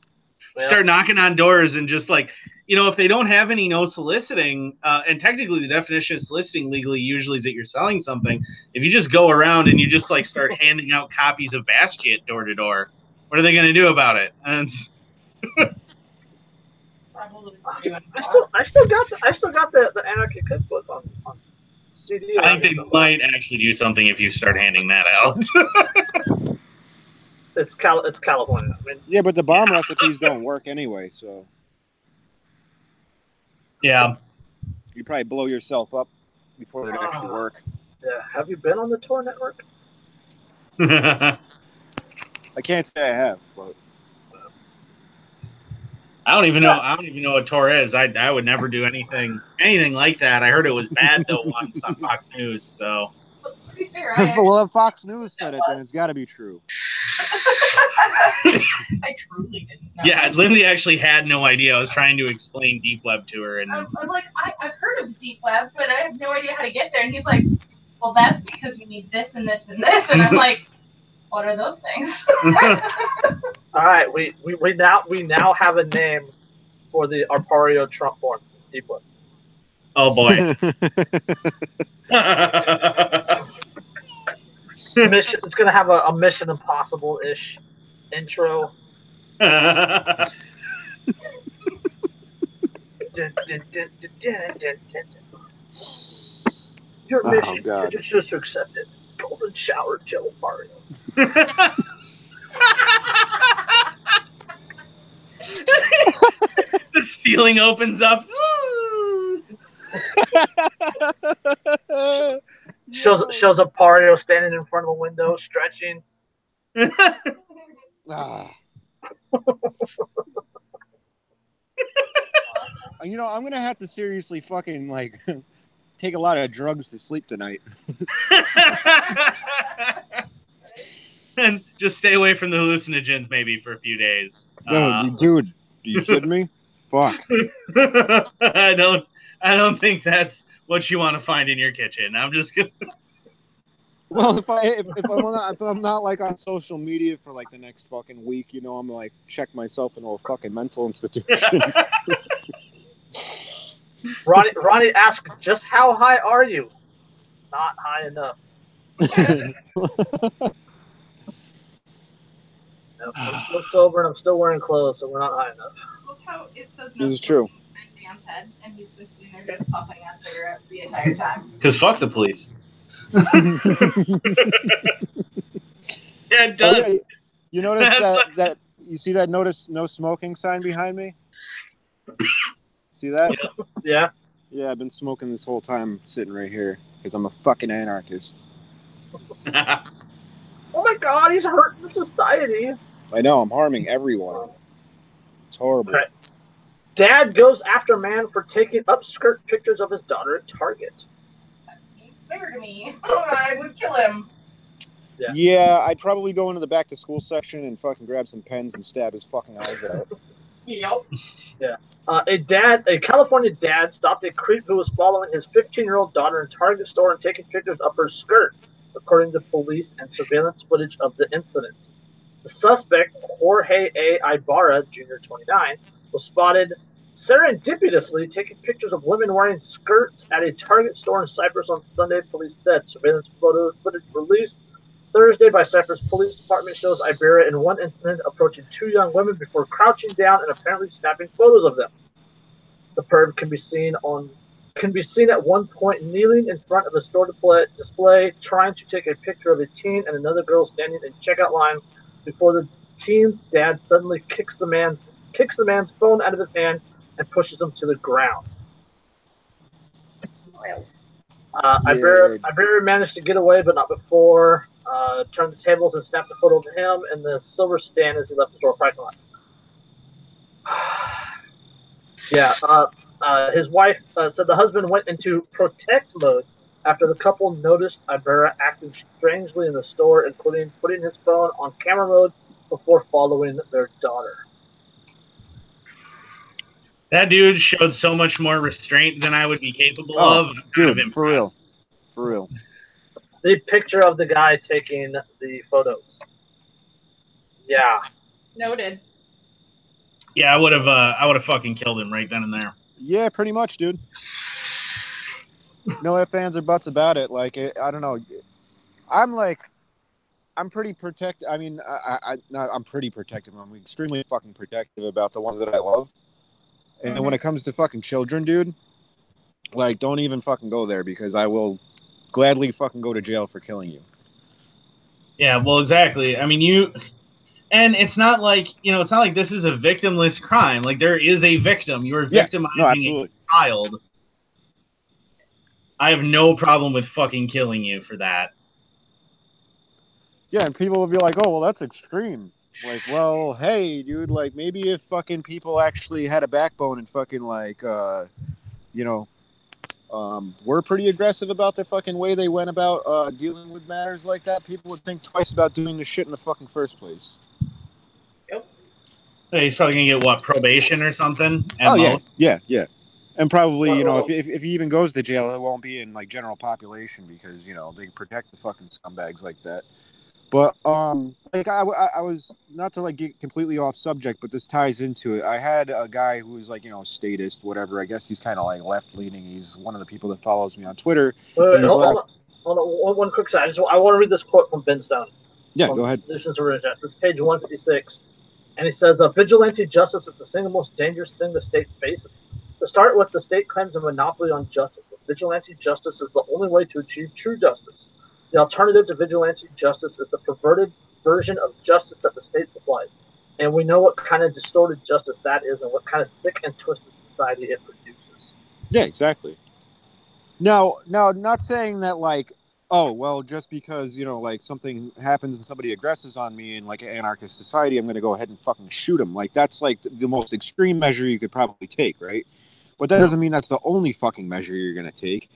Start knocking on doors and just like, if they don't have any no soliciting, and technically the definition of soliciting legally usually is that you're selling something. If you just go around and you just like start handing out copies of Basket door to door, what are they going to do about it? And I still got the Anarchy cookbook on CD. I think they might actually do something if you start handing that out. It's California. I mean, Yeah, but the bomb recipes don't work anyway, so yeah. you probably blow yourself up before they actually work. yeah. Have you been on the Tor network? I can't say I have, but I don't even know what Tor is. I would never do anything like that. I heard it was bad though once on Fox News. So to be fair, well, if Fox News said it, then it's got to be true. I truly didn't know. yeah, Lindsay actually had no idea. I was trying to explain Deep Web to her, and I'm like, I've heard of Deep Web, but I have no idea how to get there. And he's like, well, that's because you need this and this and this. And I'm like, what are those things? All right, we now have a name for the Arpaio Trump porn. Deep Web. oh boy. Mission. It's gonna have a Mission Impossible-ish intro. Your mission God. just accepted. Golden shower, Joe Mario. The ceiling opens up. Shows up Mario standing in front of a window, stretching. Ah. You know, I'm gonna have to seriously fucking like take a lot of drugs to sleep tonight. And just stay away from the hallucinogens maybe for a few days. No, dude, are you kidding me? Fuck. I don't think that's what you want to find in your kitchen. I'm just gonna. Well, if I'm not like on social media for like the next fucking week, you know, I'm like check myself into a fucking mental institution. Ronnie asked, "Just how high are you?" Not high enough. No, I'm still sober and I'm still wearing clothes, so we're not high enough. Look how it says no. This is true. Dan's head, and he's been sitting there just puffing on cigarettes the entire time. Because fuck the police. Yeah, it does. Oh, yeah. You notice that you see that notice no smoking sign behind me? See that? Yeah. Yeah, I've been smoking this whole time sitting right here because I'm a fucking anarchist. Oh my God, he's hurting society. I know, I'm harming everyone. It's horrible. Right. Dad goes after man for taking upskirt pictures of his daughter at Target. That seems fair to me. I would kill him. Yeah, I'd probably go into the back to school section and fucking grab some pens and stab his fucking eyes out. Yep. Yeah. A California dad stopped a creep who was following his 15-year-old daughter in Target store and taking pictures of her skirt, according to police and surveillance footage of the incident. The suspect, Jorge A. Ibarra, Jr., 29, was spotted serendipitously taking pictures of women wearing skirts at a Target store in Cyprus on Sunday, police said. Surveillance footage released Thursday by Cyprus Police Department shows Ibarra in one incident approaching two young women before crouching down and apparently snapping photos of them. The perv can be seen at one point kneeling in front of a store display trying to take a picture of a teen and another girl standing in checkout line before the teen's dad suddenly kicks the man's phone out of his hand and pushes him to the ground. Ibarra managed to get away, but not before. Turned the tables and snapped a photo of him in the silver stand as he left the store parking lot. His wife said the husband went into protect mode after the couple noticed Ibarra acting strangely in the store, including putting his phone on camera mode before following their daughter. That dude showed so much more restraint than I would be capable of. Dude, for real. For real. The picture of the guy taking the photos. Yeah. Noted. Yeah, I would have fucking killed him right then and there. Yeah, pretty much, dude. No ifs, ands, or buts about it. Like, I don't know. I'm pretty protective. I mean, I'm pretty protective. I'm extremely fucking protective about the ones that I love. And then when it comes to fucking children, dude, like, don't even fucking go there because I will gladly fucking go to jail for killing you. Yeah, well, exactly. I mean, and it's not like this is a victimless crime. Like, there is a victim. You are victimizing a child. I have no problem with fucking killing you for that. Yeah, and people will be like, oh, well, that's extreme. Like, well, hey, dude, like, maybe if fucking people actually had a backbone and fucking, like, were pretty aggressive about the fucking way they went about dealing with matters like that, people would think twice about doing this shit in the fucking first place. Yep. He's probably gonna get what, probation or something? Yeah. And probably, if he even goes to jail, it won't be in like general population because they protect the fucking scumbags like that. But like I was, not to like get completely off subject, but this ties into it. I had a guy who was like statist, whatever. I guess he's kind of like left leaning. He's one of the people that follows me on Twitter. Hold on, one quick side. I want to read this quote from Ben Stone. Yeah, go ahead. This is page 156. And he says, vigilante justice is the single most dangerous thing the state faces. To start with, the state claims a monopoly on justice. But vigilante justice is the only way to achieve true justice. The alternative to vigilante justice is the perverted version of justice that the state supplies. And we know what kind of distorted justice that is and what kind of sick and twisted society it produces. Yeah, exactly. Now, not saying that, like, oh, well, just because, you know, like, something happens and somebody aggresses on me in, like, an anarchist society, I'm going to go ahead and fucking shoot them. Like, that's, like, the most extreme measure you could probably take, right? But that doesn't mean that's the only fucking measure you're going to take.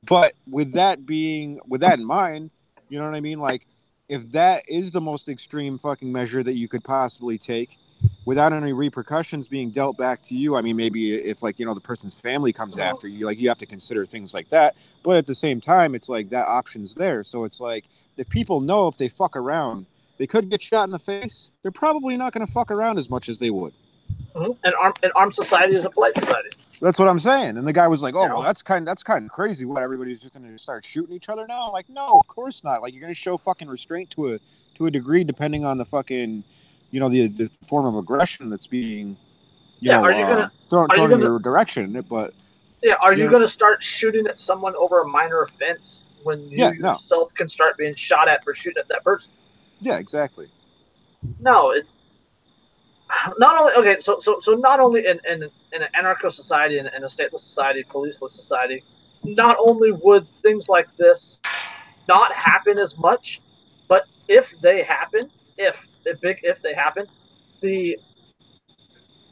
But with that in mind, you know what I mean? Like, if that is the most extreme fucking measure that you could possibly take, without any repercussions being dealt back to you, I mean, maybe if, like, you know, the person's family comes after you, like, you have to consider things like that. But at the same time, it's like that option's there. So it's like, if people know if they fuck around, they could get shot in the face. They're probably not going to fuck around as much as they would. Mm-hmm. And armed society is a polite society. That's what I'm saying. And the guy was like, "Oh, well, that's kind of crazy. What, everybody's just going to start shooting each other now?" I'm like, no, of course not. Like, you're going to show fucking restraint to a degree, depending on the fucking, you know, the form of aggression that's being, thrown in your direction. But are you going to start shooting at someone over a minor offense when you yourself can start being shot at for shooting at that person? Yeah, exactly. No, it's not only okay. So not only in an anarcho society and in a stateless society, policeless society, not only would things like this not happen as much, but if they happen, if they happen, the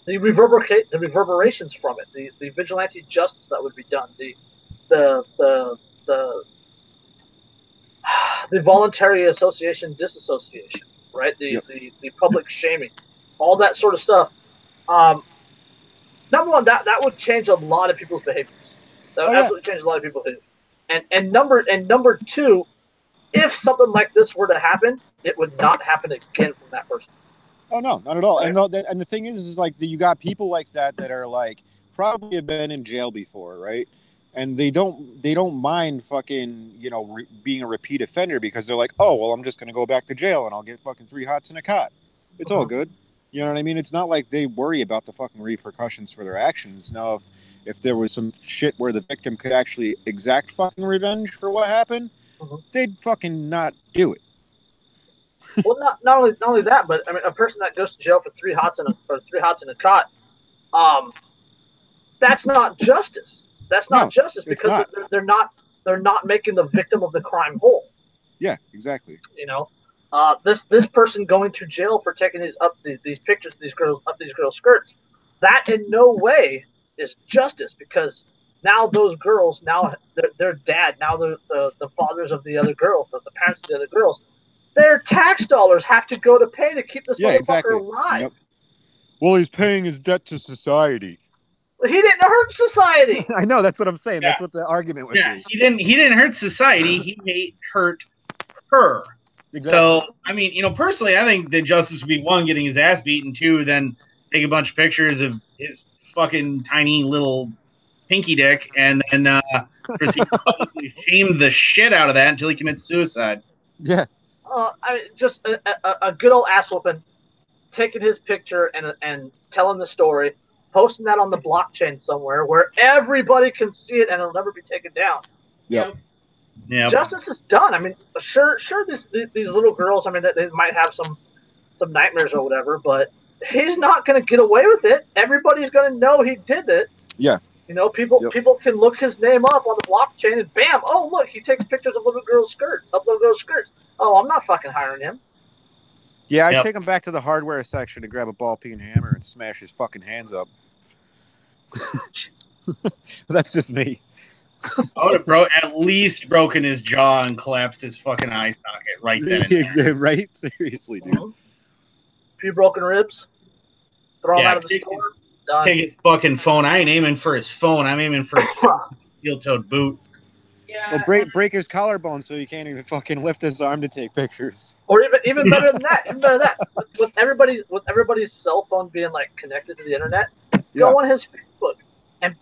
reverberations from it, the vigilante justice that would be done, the voluntary association disassociation, right? The public shaming, all that sort of stuff. Number one, that would change a lot of people's behaviors. That would absolutely change a lot of people's behaviors. And number two, if something like this were to happen, it would not happen again from that person. Oh no, not at all. Right. And the thing is like you got people like that are like probably have been in jail before, right? And they don't mind fucking, you know, being a repeat offender because they're like, oh well, I'm just gonna go back to jail and I'll get fucking 3 hots and a cot. It's all good. You know what I mean? It's not like they worry about the fucking repercussions for their actions. Now, if there was some shit where the victim could actually exact fucking revenge for what happened, they'd fucking not do it. Well, not only that, but I mean, a person that goes to jail for 3 hots and a cot, that's not justice. That's not justice because they're not making the victim of the crime whole. Yeah, exactly. You know, this person going to jail for taking these pictures of these girls up these girls' skirts, that in no way is justice because now those girls, now their dad, now the fathers of the other girls, the parents of the other girls, their tax dollars have to go to pay to keep this motherfucker alive. Yep. Well, he's paying his debt to society. He didn't hurt society. I know, that's what I'm saying. Yeah. That's what the argument would be. He didn't hurt society. He hurt her. Exactly. So, I mean, you know, personally, I think that justice would be 1, getting his ass beaten, 2, then take a bunch of pictures of his fucking tiny little pinky dick, and then proceed to publicly shame the shit out of that until he commits suicide. Yeah. I mean, just a good old ass whooping, taking his picture and telling the story, posting that on the blockchain somewhere where everybody can see it and it'll never be taken down. Yeah. Yeah. Justice is done. I mean, sure, these little girls, I mean, they might have some nightmares or whatever, but he's not going to get away with it. Everybody's going to know he did it. Yeah. You know, people can look his name up on the blockchain and bam, oh look, he takes pictures of little girls' skirts. Oh, I'm not fucking hiring him. Yeah, I'd take him back to the hardware section to grab a ball peen hammer and smash his fucking hands up. That's just me. I would have at least broken his jaw and collapsed his fucking eye socket right then and there. Right? Seriously, dude. A few broken ribs. Throw him out of the store. Done. Take his fucking phone. I ain't aiming for his phone. I'm aiming for his steel-toed boot. Yeah. Well, break his collarbone so he can't even fucking lift his arm to take pictures. Or even better than that. With everybody's cell phone being like connected to the internet, go on his Facebook and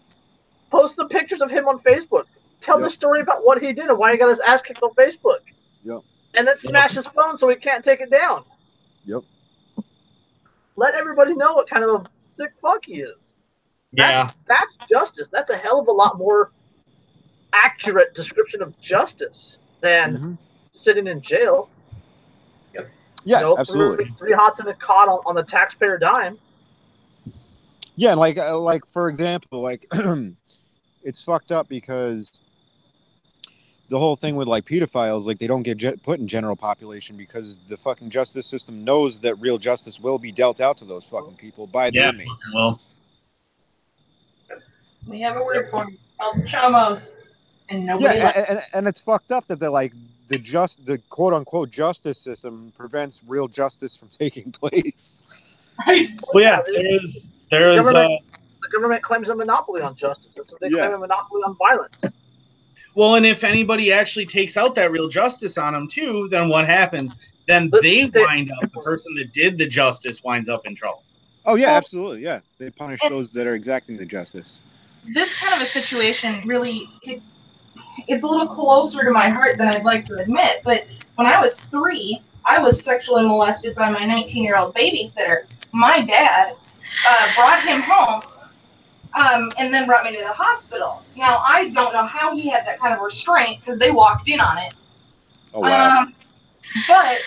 post the pictures of him on Facebook. Tell the story about what he did and why he got his ass kicked on Facebook. Yep. And then smash his phone so he can't take it down. Yep. let everybody know what kind of a sick fuck he is. That's justice. That's a hell of a lot more accurate description of justice than sitting in jail. Yeah, absolutely. Three hots in a cot on the taxpayer dime. Yeah, like for example, like it's fucked up because the whole thing with like pedophiles, like they don't get put in general population because the fucking justice system knows that real justice will be dealt out to those fucking people by the inmates. Well, we have a word for them called chomos, and nobody. And it's fucked up that the quote unquote justice system prevents real justice from taking place. Right. Well, yeah, there's the government claims a monopoly on justice. They claim a monopoly on violence. Well, and if anybody actually takes out that real justice on them too, then what happens? Then the person that did the justice winds up in trouble. Oh yeah, absolutely, yeah. They punish those that are exacting the justice. This kind of a situation really, it's a little closer to my heart than I'd like to admit, but when I was 3, I was sexually molested by my 19-year-old babysitter. My dad brought him home and then brought me to the hospital. Now, I don't know how he had that kind of restraint because they walked in on it. Oh, wow. But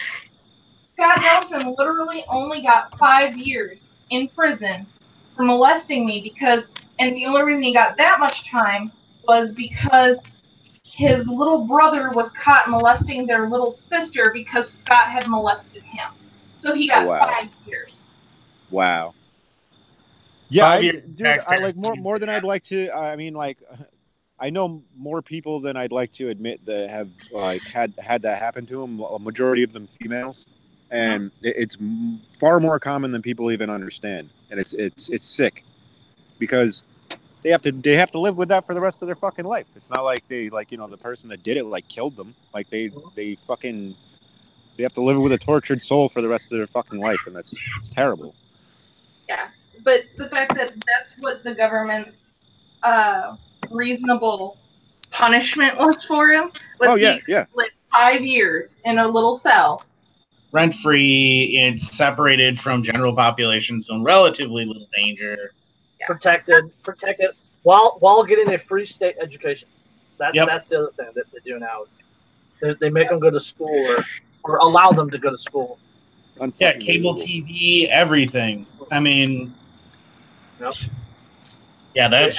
Scott Nelson literally only got 5 years in prison for molesting me and the only reason he got that much time was because his little brother was caught molesting their little sister because Scott had molested him. So he got 5 years. Wow. Yeah, I like more than I'd like to. I mean, like, I know more people than I'd like to admit that have like had that happen to them. A majority of them females, and it's far more common than people even understand. And it's sick because they have to live with that for the rest of their fucking life. It's not like the person that did it like killed them. Like they have to live with a tortured soul for the rest of their fucking life, and it's terrible. Yeah. But the fact that that's what the government's reasonable punishment was for him was like 5 years in a little cell. Rent-free, it's separated from general population, so in relatively little danger. Yeah. Protected while getting a free state education. That's the other thing that they do now. They make them go to school or allow them to go to school. Yeah, cable TV, everything. I mean... Yep. Yeah, that's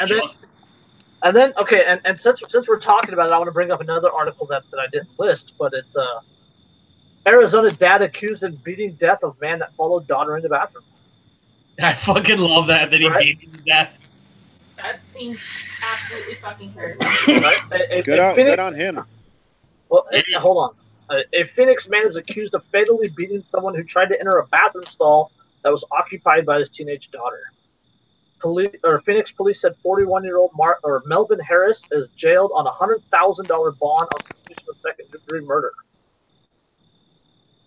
and then since we're talking about it, I want to bring up another article that I didn't list, but it's Arizona dad accused of beating death of man that followed daughter in the bathroom. I fucking love that he beat him to death. That seems absolutely fucking terrible. Right? Good on him. Well, hold on. A Phoenix man is accused of fatally beating someone who tried to enter a bathroom stall that was occupied by his teenage daughter. Phoenix police said 41-year-old Melvin Harris is jailed on a $100,000 bond on suspicion of second-degree murder.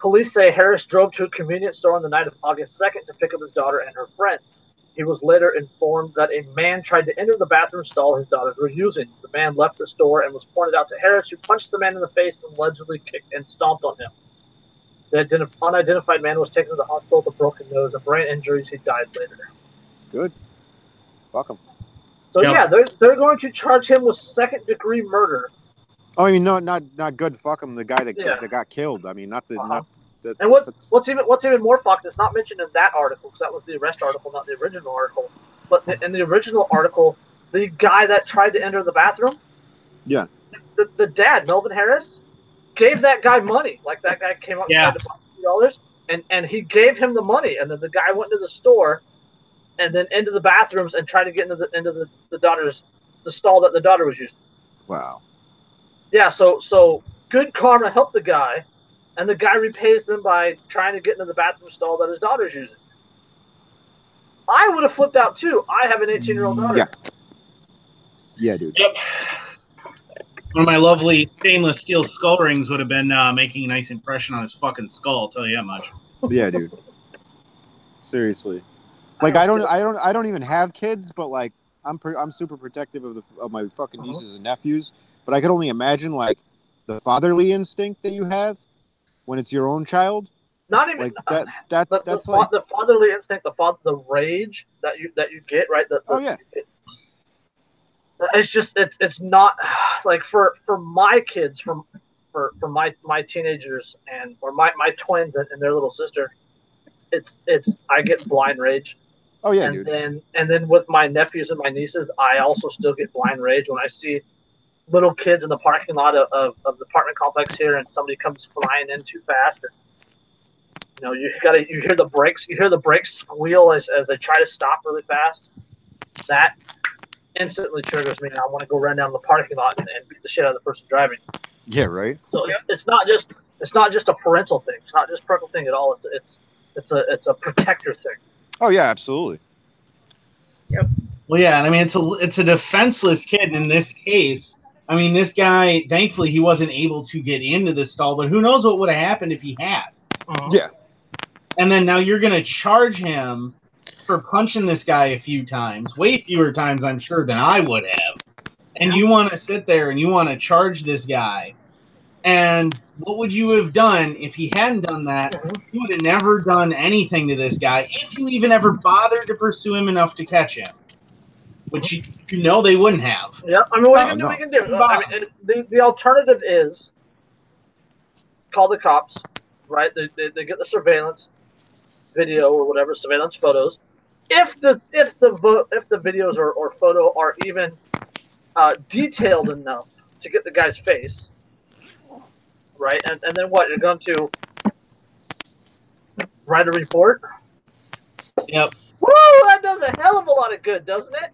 Police say Harris drove to a convenience store on the night of August 2nd to pick up his daughter and her friends. He was later informed that a man tried to enter the bathroom stall his daughters were using. The man left the store and was pointed out to Harris, who punched the man in the face and allegedly kicked and stomped on him. The unidentified man was taken to the hospital with a broken nose and brain injuries. He died later. Good. Fuck him. So they're going to charge him with second-degree murder. Oh, I mean, not good. Fuck him. The guy that got killed. I mean, not the. And what's even more fucked? It's not mentioned in that article because that was the arrest article, not the original article. But in the original article, the guy that tried to enter the bathroom, the dad, Melvin Harris, gave that guy money. Like that guy came up and tried to buy $2, and he gave him the money, and then the guy went to the store. And then into the bathrooms and try to get into the stall that the daughter was using. Wow. Yeah, so good karma helped the guy, and the guy repays them by trying to get into the bathroom stall that his daughter's using. I would have flipped out too. I have an 18-year-old daughter. Yeah, dude. Yep. One of my lovely stainless steel skull rings would have been making a nice impression on his fucking skull. I'll tell you that much. Yeah, dude. Seriously. Like I don't even have kids, but like I'm super protective of my fucking nieces and nephews. But I could only imagine like the fatherly instinct that you have when it's your own child. not even like that's like the fatherly instinct, the rage that you get, right? Oh yeah. It's just it's not like for my kids, for my teenagers or my twins and their little sister. It's I get blind rage. Oh yeah, and dude. then with my nephews and my nieces, I also still get blind rage when I see little kids in the parking lot of the apartment complex here, and somebody comes flying in too fast. And, you hear the brakes squeal as they try to stop really fast. That instantly triggers me, and I want to go run down the parking lot and beat the shit out of the person driving. Yeah, right. So it's not just a parental thing. It's not just a parental thing at all. It's a protector thing. Oh yeah, absolutely. Yep. Well, yeah, and I mean it's a defenseless kid in this case. I mean, this guy, thankfully, he wasn't able to get into the stall, but who knows what would have happened if he had. Yeah. And then now you're going to charge him for punching this guy a few times, way fewer times, I'm sure, than I would have. And you want to sit there and you want to charge this guy. And what would you have done if he hadn't done that? You would have never done anything to this guy if you even ever bothered to pursue him enough to catch him. Which you know they wouldn't have. Yeah, I mean, what you can do. I mean, the alternative is call the cops, right? They get the surveillance video or whatever, surveillance photos. If the videos or photo are even detailed enough to get the guy's face, right? And then what? You're going to write a report? Yep. Woo! That does a hell of a lot of good, doesn't it?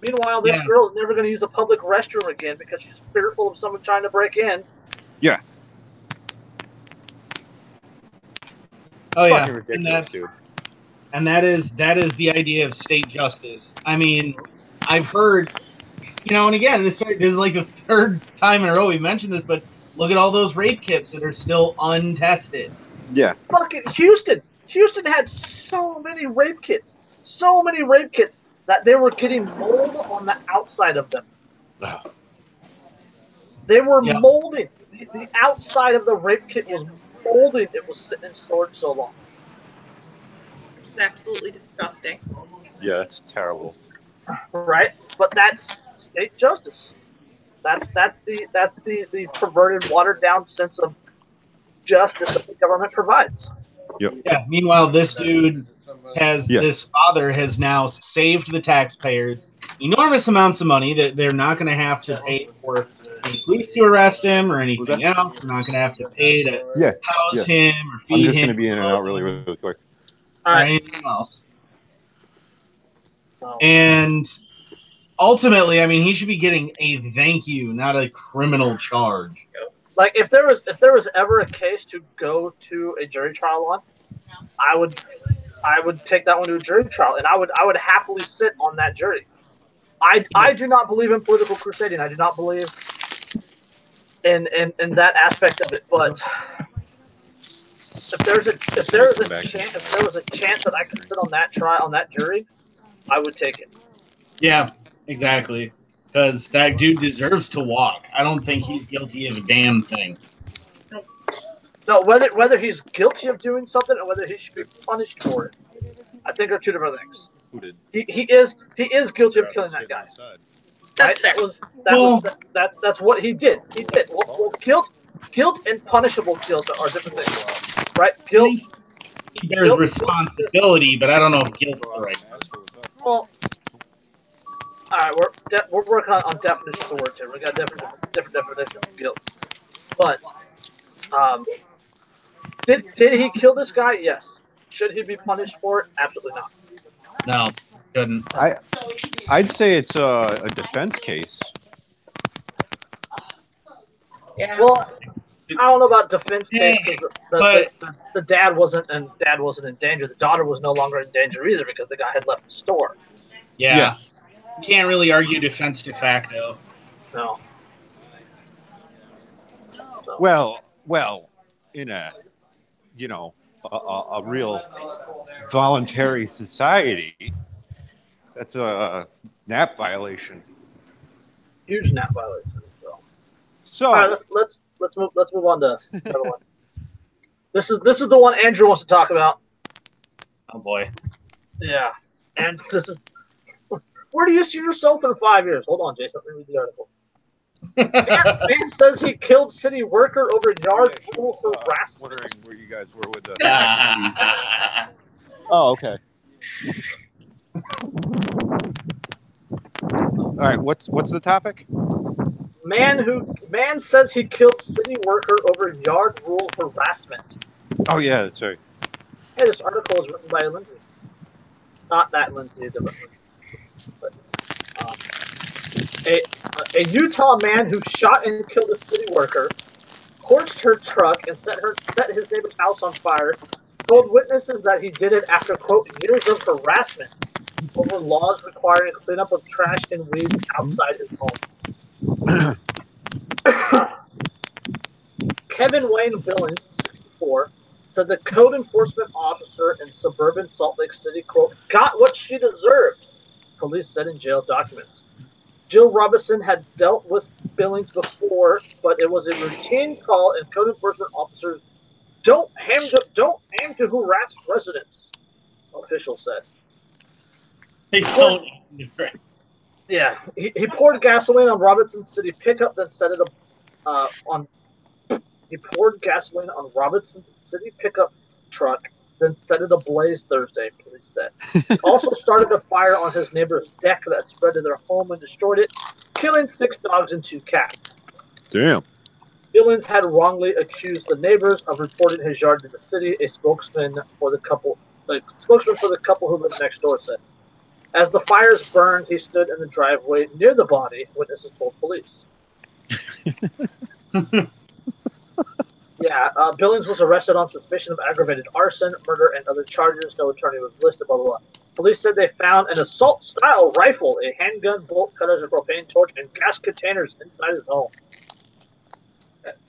Meanwhile, this girl is never going to use a public restroom again because she's fearful of someone trying to break in. Yeah. Oh yeah, and that is the idea of state justice. I mean, I've heard, and again, this is like the third time in a row we mentioned this, but look at all those rape kits that are still untested. Yeah. Fucking Houston had so many rape kits that they were getting mold on the outside of them. They were molding. The outside of the rape kit was molding. It was sitting in storage so long. It's absolutely disgusting. Yeah, that's terrible. Right? But that's state justice. That's the perverted, watered down sense of justice that the government provides. Yep. Yeah. Meanwhile, this dude this father has now saved the taxpayers enormous amounts of money that they're not going to have to pay for any police to arrest him or anything else. They're not going to have to pay to house him or feed him. I'm just going to be in and out really quick. All right. Anything else. And ultimately, I mean, he should be getting a thank you, not a criminal charge. Like if there was ever a case to go to a jury trial on, I would take that one to a jury trial, and I would happily sit on that jury. I do not believe in political crusading. I do not believe in that aspect of it. But if there was a chance that I could sit on that trial, on that jury, I would take it. Yeah, exactly. Because that dude deserves to walk. I don't think he's guilty of a damn thing. No, whether he's guilty of doing something or whether he should be punished for it, I think are two different things. Who did? He is guilty of killing that guy. That's fair. That's what he did. He did. Well, guilt and punishable guilt are different things, right? Guilt. He bears responsibility, but I don't know if guilt is the right word. Well, all right, we're working on definitions of words here. We got different definitions of guilt. But did he kill this guy? Yes. Should he be punished for it? Absolutely not. No, shouldn't. I'd say it's a defense case. Yeah. Well, I don't know about defense case because the dad wasn't in danger. The daughter was no longer in danger either because the guy had left the store. Yeah. You can't really argue defense de facto. No. Well, in a a real voluntary society, that's a NAP violation. Huge NAP violation. So all right, let's move on to another one. This is the one Andrew wants to talk about. Oh boy. Yeah, and this is. Where do you see yourself in 5 years? Hold on, Jason. Let me read the article. Man says he killed city worker over yard rule harassment. Wondering where you guys were with the. Ah. Oh, okay. All right. What's the topic? Man says he killed city worker over yard rule harassment. Oh yeah, that's right. Hey, this article is written by Lindsay. Not that Lindsay, a different Lindsay. But, a Utah man who shot and killed a city worker, torched her truck, and set his neighbor's house on fire, told witnesses that he did it after, quote, years of harassment over laws requiring cleanup of trash and weeds outside his home. Kevin Wayne Billings, 64, said the code enforcement officer in suburban Salt Lake City, quote, got what she deserved, police said in jail documents. Jill Robinson had dealt with Billings before, but it was a routine call, and code enforcement officers don't aim to harass residents, officials said. They don't. Yeah, he poured gasoline on Robinson's city pickup, then set it on. He poured gasoline on Robinson's city pickup truck, then set it ablaze Thursday, police said. He also started a fire on his neighbor's deck that spread to their home and destroyed it, killing 6 dogs and 2 cats. Damn. Billings had wrongly accused the neighbors of reporting his yard to the city. A spokesman for the couple who lived next door said. As the fires burned, he stood in the driveway near the body, witnesses told police. Yeah, Billings was arrested on suspicion of aggravated arson, murder, and other charges. No attorney was listed, blah, blah, blah. Police said they found an assault-style rifle, a handgun, bolt cutters, a propane torch, and gas containers inside his home.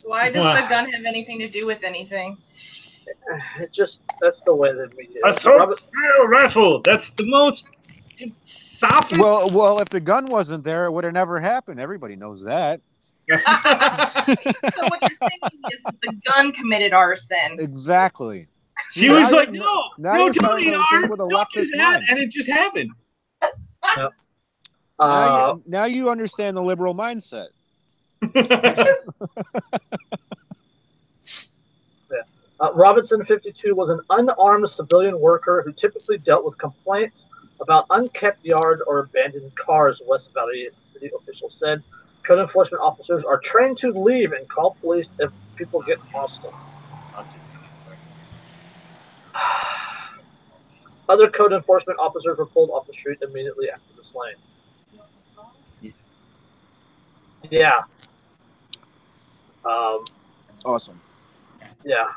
Why does the gun have anything to do with anything? That's the way the media is. Assault-style rifle! That's the most softest... Well, if the gun wasn't there, it would have never happened. Everybody knows that. So what you're saying is the gun committed arson. Exactly. She was like, no, Tony, don't do that, and it just happened. Yep. Now you understand the liberal mindset. Robinson, 52, was an unarmed civilian worker who typically dealt with complaints about unkept yard or abandoned cars, West Valley City officials said. Code enforcement officers are trained to leave and call police if people get hostile. Other code enforcement officers were pulled off the street immediately after the slaying. Yeah. Awesome. Yeah.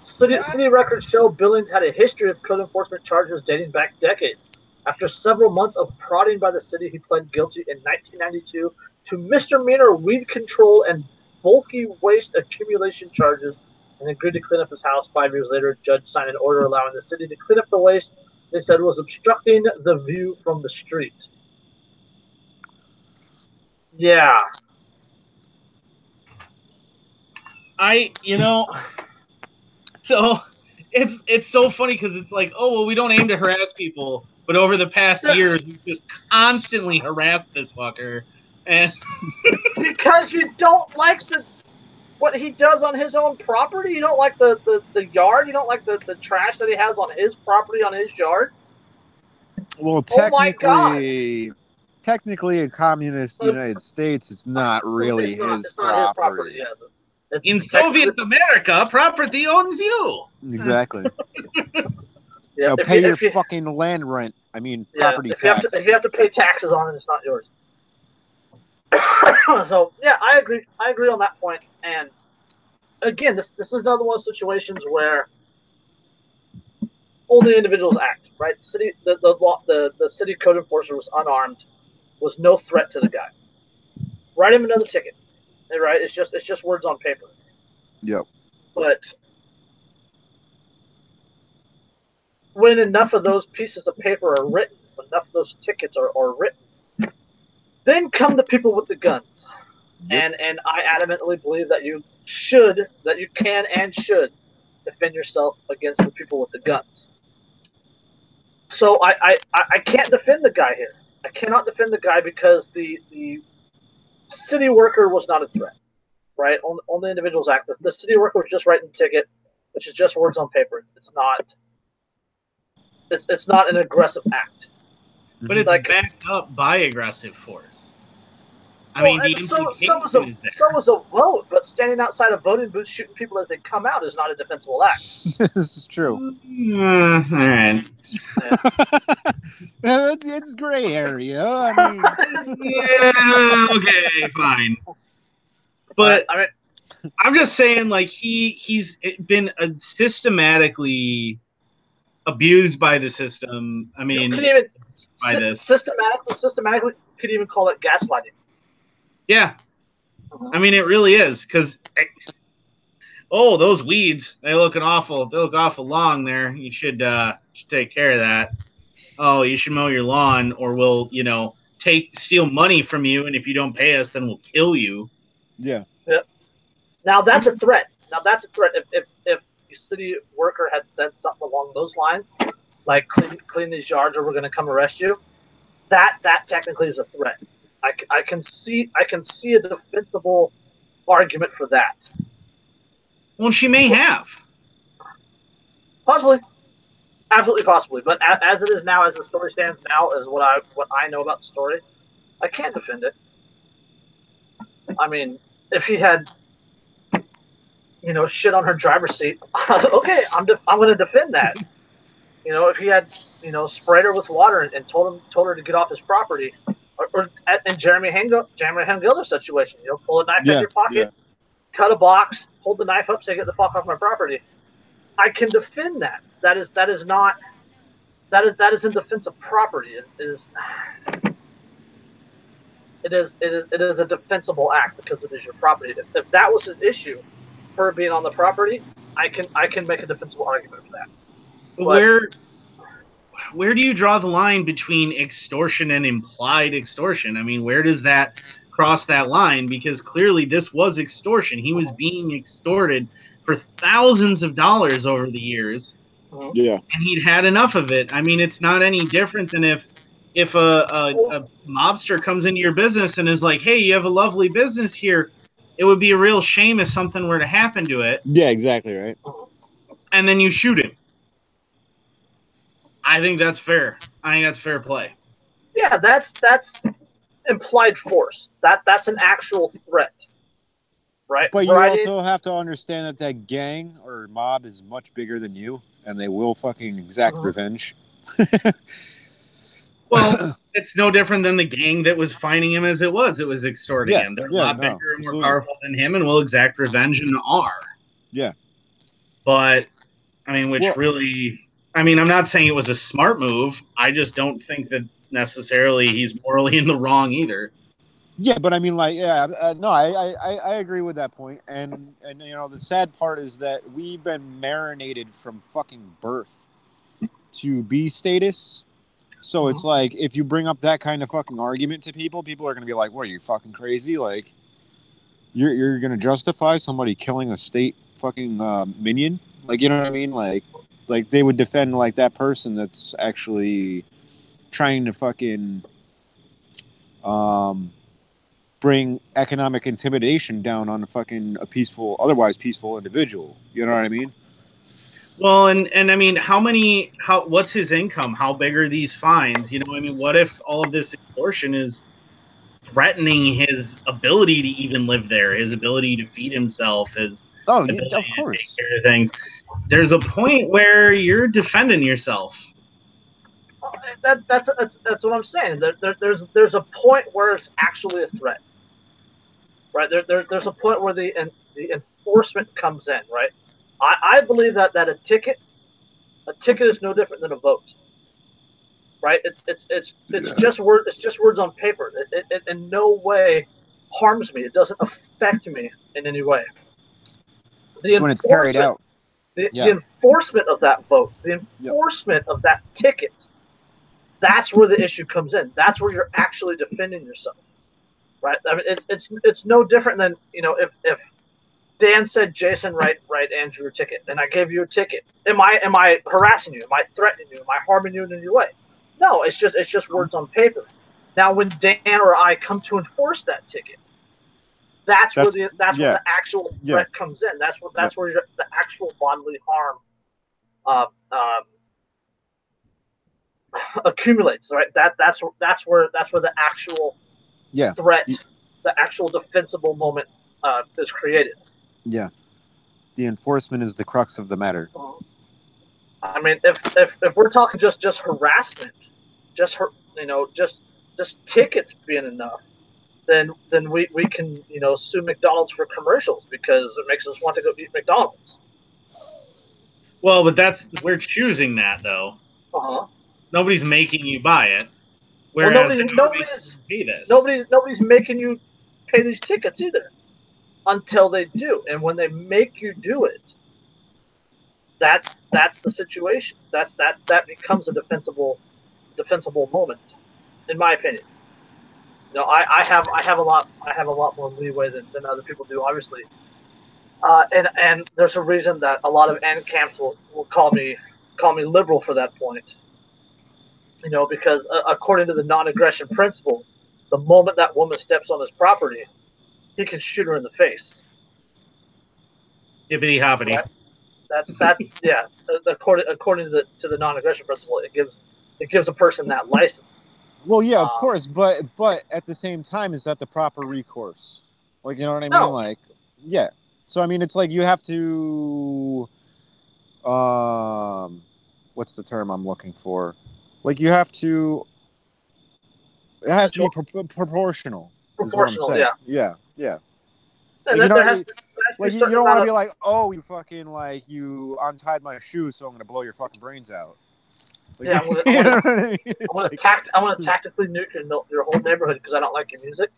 City records show Billings had a history of code enforcement charges dating back decades. After several months of prodding by the city, he pled guilty in 1992 to misdemeanor weed control and bulky waste accumulation charges and agreed to clean up his house. 5 years later, a judge signed an order allowing the city to clean up the waste they said was obstructing the view from the street. Yeah. So it's so funny because it's like, oh, well, we don't aim to harass people, but over the past years, we've just constantly harassed this fucker. And because you don't like what he does on his own property? You don't like the yard? You don't like the trash that he has on his property, on his yard? Well, technically, in communist United States, it's not really his property. Yeah. In Soviet America, property owns you. Exactly. Yeah, pay your fucking land rent. I mean, property tax. If you have to pay taxes on it, it's not yours. So yeah, I agree. I agree on that point. And again, this is another one of those situations where only individuals act. Right? The city code enforcer was unarmed, was no threat to the guy. Write him another ticket. Right? It's just words on paper. Yep. But when enough of those pieces of paper are written, when enough of those tickets are written, then come the people with the guns. and I adamantly believe that you can and should defend yourself against the people with the guns. So I can't defend the guy here. I cannot defend the guy because the city worker was not a threat, right? On the Individuals Act, the city worker was just writing the ticket, which is just words on paper. It's not an aggressive act. But it's like, backed up by aggressive force. I well, mean, so was a vote, but standing outside of voting booths shooting people as they come out is not a defensible act. This is true. All right. It's gray area. I mean, Yeah, okay, fine. But I mean, I'm just saying, like, he's been systematically abused by the system. I mean, could even by this systematically could even call it gaslighting. Yeah, I mean, it really is, because those weeds, they look awful long there. You should take care of that. Oh, you should mow your lawn, or we'll steal money from you, and if you don't pay us, then we'll kill you. Yeah. Now that's a threat. If the city worker had said something along those lines, like clean these yards or we're going to come arrest you, that technically is a threat. I can see a defensible argument for that. Well, she may have. Possibly. Absolutely possibly. But as it is now, as the story stands now, as what I know about the story, I can't defend it. I mean, if he had shit on her driver's seat, okay, I'm going to defend that. If he had sprayed her with water and told her to get off his property, or in Jeremy Hangilder's situation, pull a knife out of your pocket, cut a box, hold the knife up, say get the fuck off my property. I can defend that. That is in defense of property. It is a defensible act because it is your property. If that was his issue, her being on the property, I can make a defensible argument for that. But where do you draw the line between extortion and implied extortion? I mean, where does that cross that line? Because clearly this was extortion. He was being extorted for thousands of dollars over the years. Yeah. And he'd had enough of it. I mean, it's not any different than if a mobster comes into your business and is like, hey, you have a lovely business here. It would be a real shame if something were to happen to it. Yeah, exactly right. And then you shoot him. I think that's fair. I think that's fair play. Yeah, that's implied force. That's an actual threat, right? But you also have to understand that gang or mob is much bigger than you, and they will fucking exact revenge. Well, it's no different than the gang that was finding him as it was. It was extorting him. They're a lot bigger and more powerful than him, and will exact revenge and are. Yeah. But, I mean, I'm not saying it was a smart move. I just don't think that necessarily he's morally in the wrong either. Yeah, but I mean, I agree with that point. And the sad part is that we've been marinated from fucking birth to B status. So it's like, if you bring up that kind of fucking argument to people are going to be like, what, are you fucking crazy? Like, you're going to justify somebody killing a state fucking minion? Like, you know what I mean? Like they would defend like that person that's actually trying to fucking bring economic intimidation down on otherwise peaceful individual. You know what I mean? Well, and I mean, what's his income? How big are these fines? What if all of this extortion is threatening his ability to even live there, his ability to feed himself, his ability of course. to take care of things? There's a point where you're defending yourself. That's what I'm saying. There's a point where it's actually a threat, right? There's a point where the enforcement comes in, right? I believe that a ticket is no different than a vote, right? It's just words on paper. It in no way harms me. It doesn't affect me in any way. When it's carried out. The enforcement of that vote, the enforcement of that ticket, that's where the issue comes in. That's where you're actually defending yourself. right? I mean, it's no different than, you know, if Dan said, Jason, write Andrew a ticket, and I gave you a ticket. Am I harassing you? Am I threatening you? Am I harming you in any way? No, it's just words on paper. Now, when Dan or I come to enforce that ticket, that's where the actual threat comes in. That's where the actual bodily harm accumulates. Right? That's where the actual threat, the actual defensible moment is created. Yeah, the enforcement is the crux of the matter. I mean, if we're talking just harassment, just tickets being enough, then we can, you know, sue McDonald's for commercials because it makes us want to go eat McDonald's. Well, but we're choosing that though. Nobody's making you buy it. Whereas nobody's making you pay these tickets either until they do, and when they make you do it, that's the situation. That becomes a defensible moment, in my opinion. You know, I have a lot more leeway than other people do, obviously. And there's a reason that a lot of end camps will call me liberal for that point. You know, because according to the non-aggression principle, the moment that woman steps on his property, he can shoot her in the face. Hippity hoppity. Right? Yeah. According to the non-aggression principle, it gives a person that license. Well, yeah, of course, but at the same time, is that the proper recourse? Like, you know what I mean? No. Like, yeah. So I mean, it's like you have to, what's the term I'm looking for? Like, you have to. It has to be proportional. Proportional, yeah. Yeah. And you know, like you don't want to be like, oh, you fucking, like, you untied my shoe, so I'm gonna blow your fucking brains out. Like, yeah, I want to tactically nuke your whole neighborhood because I don't like your music.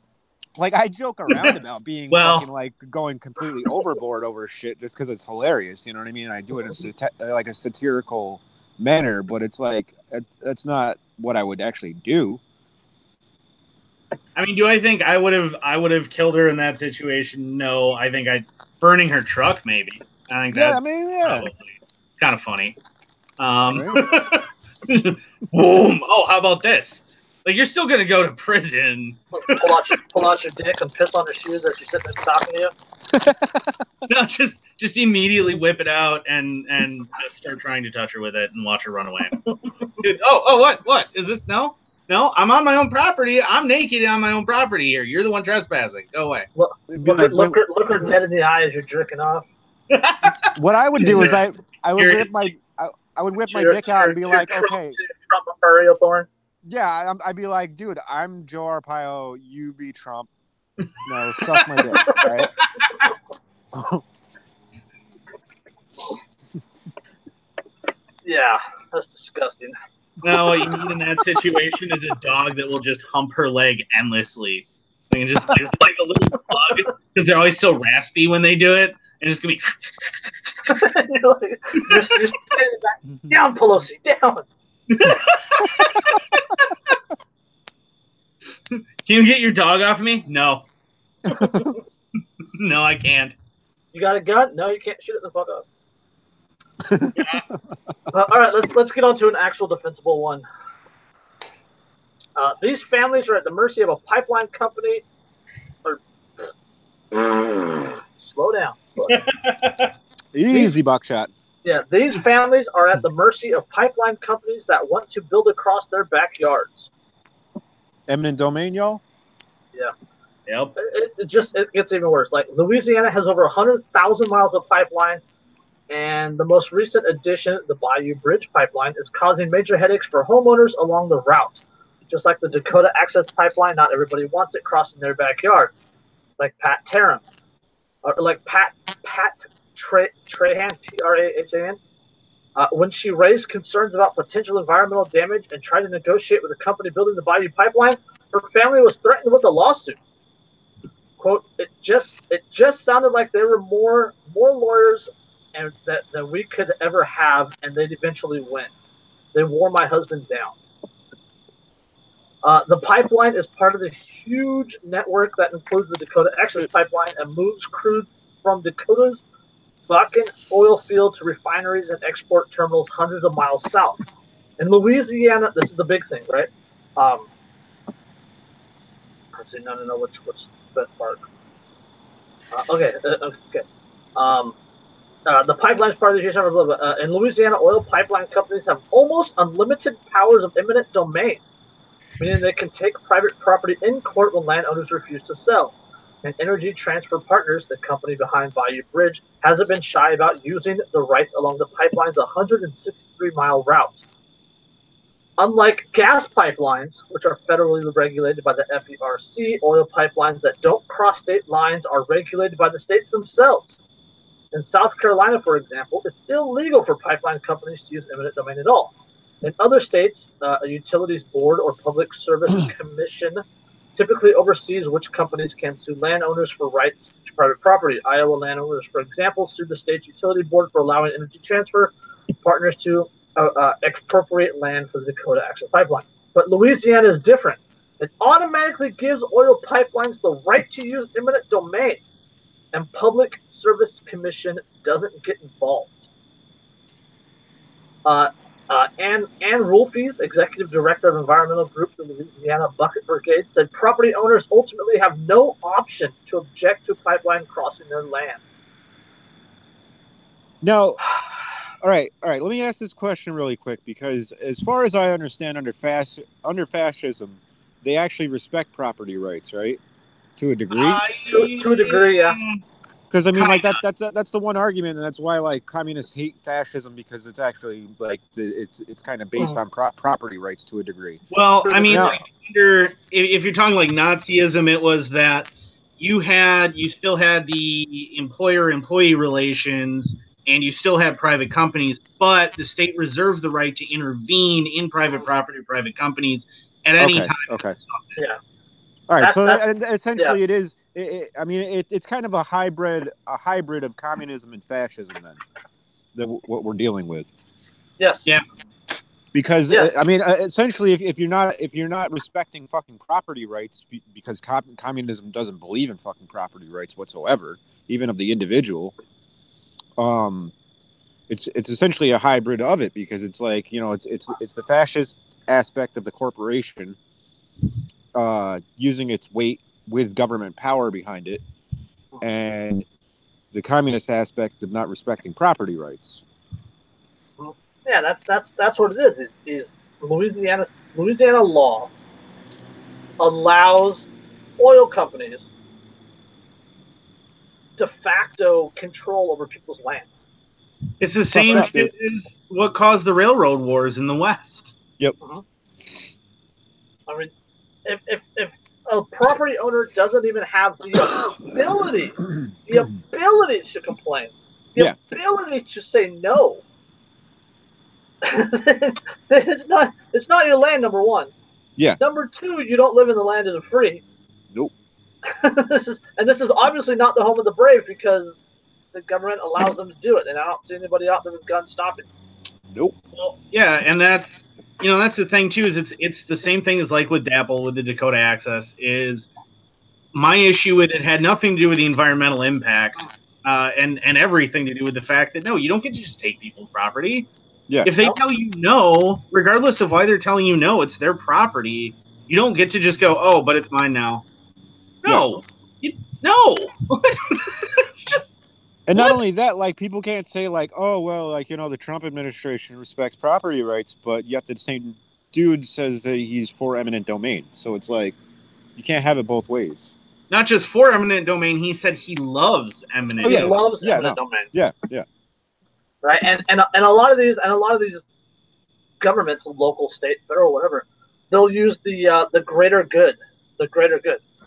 Like, I joke around about being fucking, like, going completely overboard over shit just because it's hilarious, you know what I mean? I do it in like a satirical manner, but it's like, that's not what I would actually do. I mean, do I think I would have killed her in that situation? No, I think burning her truck maybe. I think that's probably kind of funny. Right? Boom! Oh, how about this? Like, you're still gonna go to prison. pull out your dick and piss on her shoes as she's sitting there talking to you. No, just immediately whip it out and just start trying to touch her with it and watch her run away. Dude, what is this? No, I'm on my own property. I'm naked on my own property here. You're the one trespassing. Go away. Look her dead in the eye as you're jerking off. What I would do is I would whip my dick out and be like, okay. Trump Ariel Thorne. Yeah, I'd be like, dude, I'm Joe Arpaio, you be Trump. No, suck my dick, right? Yeah, that's disgusting. No, what you need in that situation is a dog that will just hump her leg endlessly. Like, just like a little bug, because they're always so raspy when they do it, and it's gonna be. You're like, just back. Down, Pelosi, down. Can you get your dog off of me? No. No, I can't. You got a gun? No, you can't shoot it the fuck up. All right, let's get on to an actual defensible one. These families are at the mercy of a pipeline company. Slow down. Easy, buckshot. Yeah, these families are at the mercy of pipeline companies that want to build across their backyards. Eminent domain, y'all? Yeah. Yep. It gets even worse. Like, Louisiana has over 100,000 miles of pipeline, and the most recent addition, the Bayou Bridge pipeline, is causing major headaches for homeowners along the route. Just like the Dakota Access Pipeline, not everybody wants it crossing their backyard. Like Pat Tarrant, or like Pat Trahan, Trahan. When she raised concerns about potential environmental damage and tried to negotiate with the company building the Bayou Pipeline, her family was threatened with a lawsuit. Quote, it just sounded like there were more lawyers and than we could ever have, and they'd eventually win. They wore my husband down. The pipeline is part of the huge network that includes the Dakota Access Pipeline and moves crude from Dakota's Bakken oil field to refineries and export terminals hundreds of miles south. In Louisiana, this is the big thing, right? Let's see, no, which the part? Okay. The pipeline is part of the huge network. In Louisiana, oil pipeline companies have almost unlimited powers of eminent domain, meaning they can take private property in court when landowners refuse to sell. And Energy Transfer Partners, the company behind Bayou Bridge, hasn't been shy about using the rights along the pipeline's 163-mile route. Unlike gas pipelines, which are federally regulated by the FERC, oil pipelines that don't cross state lines are regulated by the states themselves. In South Carolina, for example, it's illegal for pipeline companies to use eminent domain at all. In other states, a utilities board or public service commission typically oversees which companies can sue landowners for rights to private property. Iowa landowners, for example, sued the state's utility board for allowing Energy Transfer Partners to expropriate land for the Dakota Access Pipeline. But Louisiana is different. It automatically gives oil pipelines the right to use eminent domain, and Public Service Commission doesn't get involved. Ann Rulfes, Executive Director of Environmental Group, the Louisiana Bucket Brigade, said property owners ultimately have no option to object to a pipeline crossing their land. Now, all right. Let me ask this question really quick, because as far as I understand, under fascism, they actually respect property rights, right? To a degree. To a degree, yeah. Because I mean, like that's the one argument, and that's why like communists hate fascism, because it's actually like it's kind of based on property rights to a degree. Well, I mean, like, if you're talking like Nazism, it was that you still had the employer-employee relations, and you still had private companies, but the state reserved the right to intervene in private property, private companies at any time. Okay. Yeah. All right, so essentially, it's kind of a hybrid of communism and fascism, then, what we're dealing with. Yes. Yeah. Because I mean, essentially, if you're not respecting fucking property rights, because communism doesn't believe in fucking property rights whatsoever, even of the individual. It's essentially a hybrid of it, because it's like, you know, it's the fascist aspect of the corporation. Using its weight with government power behind it, and the communist aspect of not respecting property rights. Yeah, that's what it is. Is Louisiana law allows oil companies de facto control over people's lands. It's the same shit as what caused the railroad wars in the West. Yep. I mean, if a property owner doesn't even have the ability to complain, the ability to say no, it's not your land, number one. Yeah. Number two, you don't live in the land of the free. Nope. This is obviously not the home of the brave, because the government allows them to do it, and I don't see anybody out there with guns stopping. Nope. Well, yeah, and that's the thing too, is it's the same thing as like with DAPL, with the Dakota Access. Is my issue with it had nothing to do with the environmental impact, and everything to do with the fact that no, you don't get to just take people's property. Yeah. If they tell you no, regardless of why they're telling you no, it's their property. You don't get to just go, oh, but it's mine now. No, no. It's just. And not only that, like, people can't say like, oh well, like, you know, the Trump administration respects property rights, but yet the same dude says that he's for eminent domain. So it's like, you can't have it both ways. Not just for eminent domain, he said he loves eminent. He loves eminent domain. Yeah. Right, and a lot of these governments, local, state, federal, whatever, they'll use the greater good,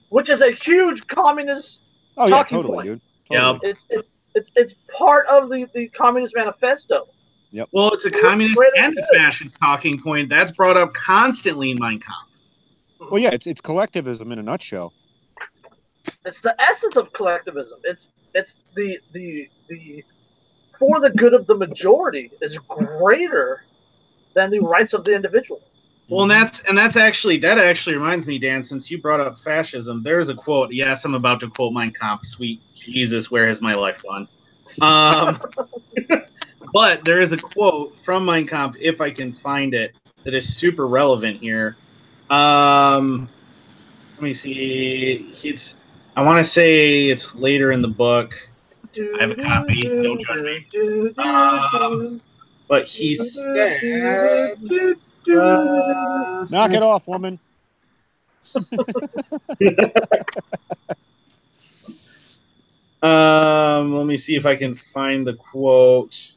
which is a huge communist talking point. Dude. Totally. Yeah, it's part of the Communist Manifesto. Yep. Well, it's a communist and a fascist talking point that's brought up constantly in Mein Kampf. Well, yeah, it's collectivism in a nutshell. It's the essence of collectivism. It's the for the good of the majority is greater than the rights of the individual. Well, that actually reminds me, Dan, since you brought up fascism, there's a quote. Yes, I'm about to quote Mein Kampf. Sweet Jesus, where has my life gone? But there is a quote from Mein Kampf, if I can find it, that is super relevant here. Let me see. I want to say it's later in the book. I have a copy. Don't judge me. But he said, Knock it off, woman. Let me see if I can find the quote.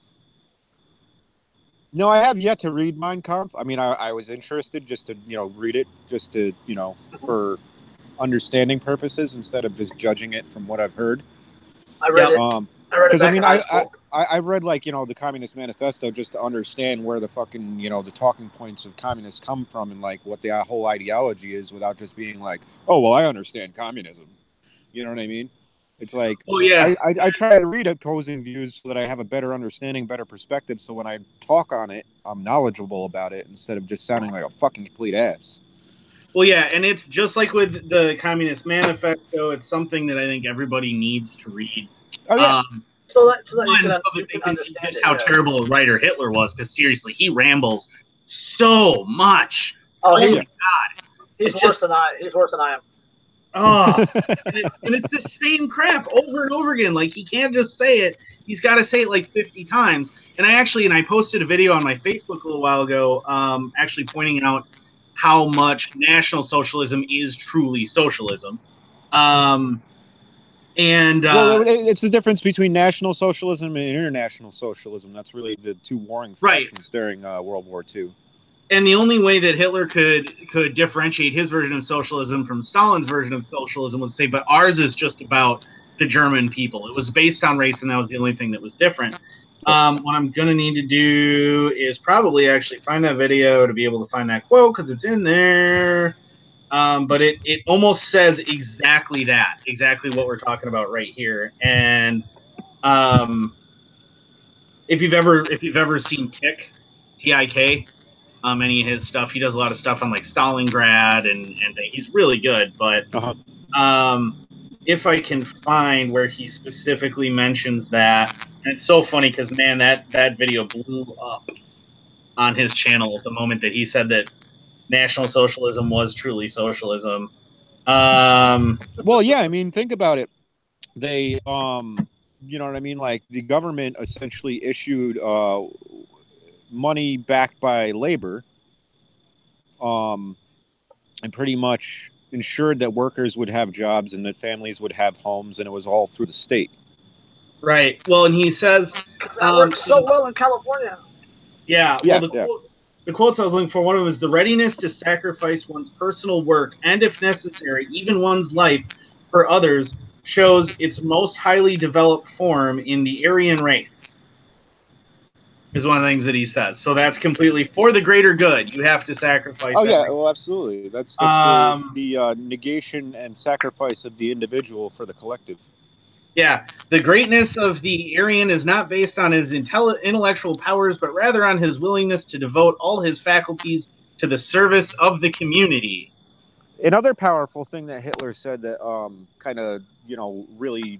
No, I have yet to read Mein Kampf. I mean, I was interested just to, read it, just to, for understanding purposes instead of just judging it from what I've heard. I read it. I read it Because back in high school. I read the Communist Manifesto just to understand where the fucking the talking points of communists come from and like what the whole ideology is, without just being like, oh well, I understand communism. You know what I mean? It's like, oh yeah, I try to read opposing views so that I have a better understanding, better perspective. So when I talk on it, I'm knowledgeable about it instead of just sounding like a fucking complete ass. Well, yeah, and it's just like with the Communist Manifesto. It's something that I think everybody needs to read. Oh yeah. So that you can see understand just it, how terrible a writer Hitler was. Because seriously, he rambles so much. Oh, God, he's worse than I am. Oh, and it's the same crap over and over again. Like, he can't just say it; he's got to say it like 50 times. And I posted a video on my Facebook a little while ago, actually pointing out how much National Socialism is truly socialism. Well, it's the difference between National Socialism and International Socialism. That's really the two warring factions during World War II. And the only way that Hitler could differentiate his version of socialism from Stalin's version of socialism was to say, but ours is just about the German people. It was based on race, and that was the only thing that was different. What I'm going to need to do is probably actually find that video to be able to find that quote, because it's in there. But it almost says exactly that, exactly what we're talking about right here. And if you've ever seen Tik, Tik, any of his stuff, he does a lot of stuff on like Stalingrad, and he's really good. But if I can find where he specifically mentions that, and it's so funny because man, that video blew up on his channel at the moment that he said that National Socialism was truly socialism. Well, yeah, I mean, think about it. They, you know what I mean? Like, the government essentially issued money backed by labor, and pretty much ensured that workers would have jobs and that families would have homes, and it was all through the state. Right. Well, and he says that works so well in California. Yeah. Well, the quotes I was looking for, one of them is the readiness to sacrifice one's personal work and, if necessary, even one's life for others shows its most highly developed form in the Aryan race, is one of the things that he says. So that's completely for the greater good. You have to sacrifice. Oh, yeah. Well, absolutely. That's the negation and sacrifice of the individual for the collective. Yeah, the greatness of the Aryan is not based on his intellectual powers, but rather on his willingness to devote all his faculties to the service of the community. Another powerful thing that Hitler said that kind of, really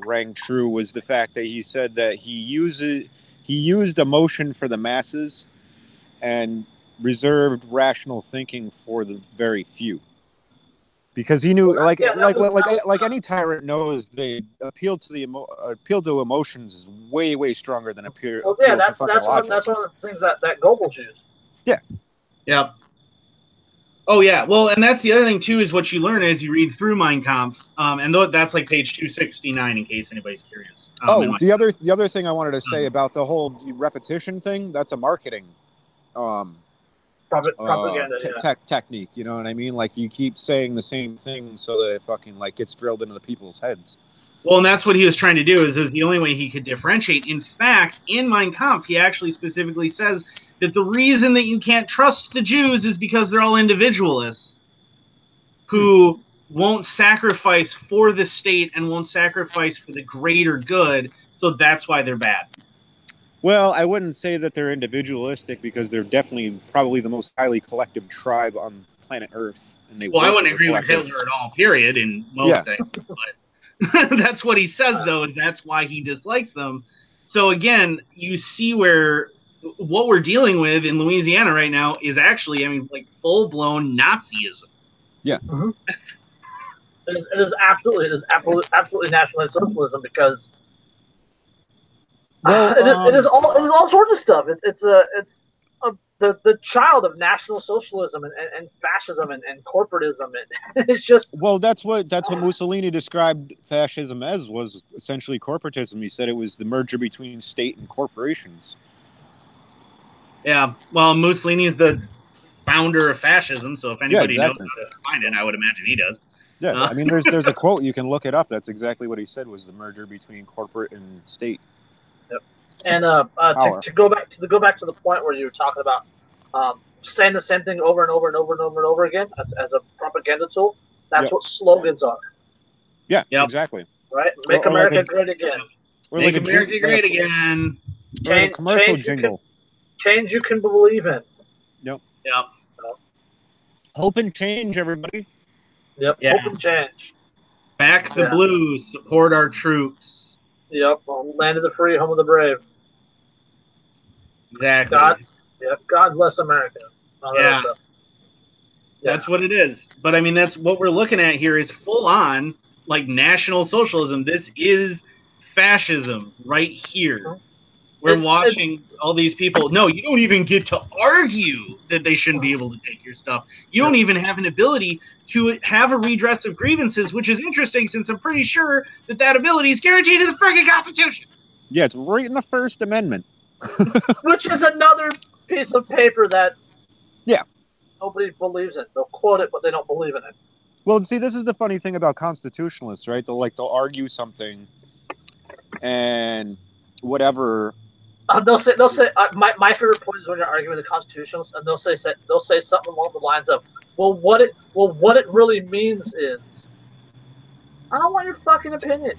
rang true was the fact that he said that he used emotion for the masses and reserved rational thinking for the very few. Because he knew, like any tyrant knows, they appeal to emotions is way stronger than appeal. Well, yeah, that's one of the things that Goebbels used. Yeah. Yep. Oh yeah. Well, and that's the other thing too, is what you learn as you read through Mein Kampf. And that's like page 269 in case anybody's curious. The other thing I wanted to say about the whole repetition thing, that's a marketing propaganda technique, you know what I mean? Like, you keep saying the same thing so that it fucking gets drilled into the people's heads. Well, and that's what he was trying to do, is the only way he could differentiate. In fact, in Mein Kampf, he actually specifically says that the reason that you can't trust the Jews is because they're all individualists who won't sacrifice for the state and won't sacrifice for the greater good, so that's why they're bad. Well, I wouldn't say that they're individualistic because they're definitely probably the most highly collective tribe on planet Earth. And they Well, I work wouldn't as a agree with collective. Hitler at all, period, in most things. But that's what he says, though, is that's why he dislikes them. So, again, you see where what we're dealing with in Louisiana right now is actually, I mean, like, full-blown Nazism. Yeah. Mm-hmm. It is absolutely nationalist socialism because Well, it is all sorts of stuff. It's the child of National Socialism and fascism and corporatism. And it's just well, that's what Mussolini described fascism as, was essentially corporatism. He said it was the merger between state and corporations. Yeah, well, Mussolini is the founder of fascism, so if anybody knows how to find it, I would imagine he does. Yeah, I mean, there's a quote, you can look it up. That's exactly what he said, was the merger between corporate and state. Yep. And to go back to the point where you were talking about saying the same thing over and over and over and over and over again as a propaganda tool. That's what slogans are. Yeah, exactly. Right? Make America great again. Make America great again. Or like a commercial jingle. Change you can believe in. Yep. Hope and change, everybody. Yep. Yeah. Hope and change. Back the blues. Support our troops. Yep. Land of the free, home of the brave. Exactly. God bless America. That's what it is. But I mean, that's what we're looking at here is full on like National Socialism. This is fascism right here. We're watching all these people. No, you don't even get to argue that they shouldn't be able to take your stuff. You don't even have an ability to have a redress of grievances, which is interesting since I'm pretty sure that ability is guaranteed in the friggin' Constitution. Yeah, it's right in the First Amendment. Which is another piece of paper that nobody believes in. They'll quote it, but they don't believe in it. Well, see, this is the funny thing about constitutionalists, right? They'll argue something and whatever. They'll say my favorite point is when you're arguing with the constitutionalists, and they'll say something along the lines of, what it really means is, I don't want your fucking opinion.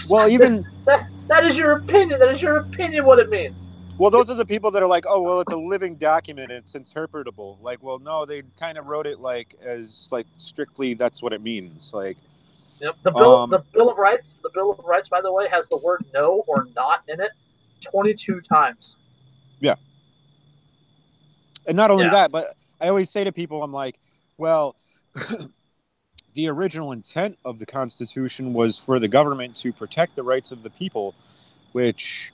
Well, even that is your opinion. That is your opinion. What it means. Well, those are the people that are like, oh, well, it's a living document. It's interpretable. Like, well, no, they kind of wrote it like as like strictly that's what it means. Like, yep. The Bill of Rights. The Bill of Rights, by the way, has the word "no" or "not" in it 22 times. Yeah. And not only that, but I always say to people, I'm like, well, the original intent of the Constitution was for the government to protect the rights of the people, which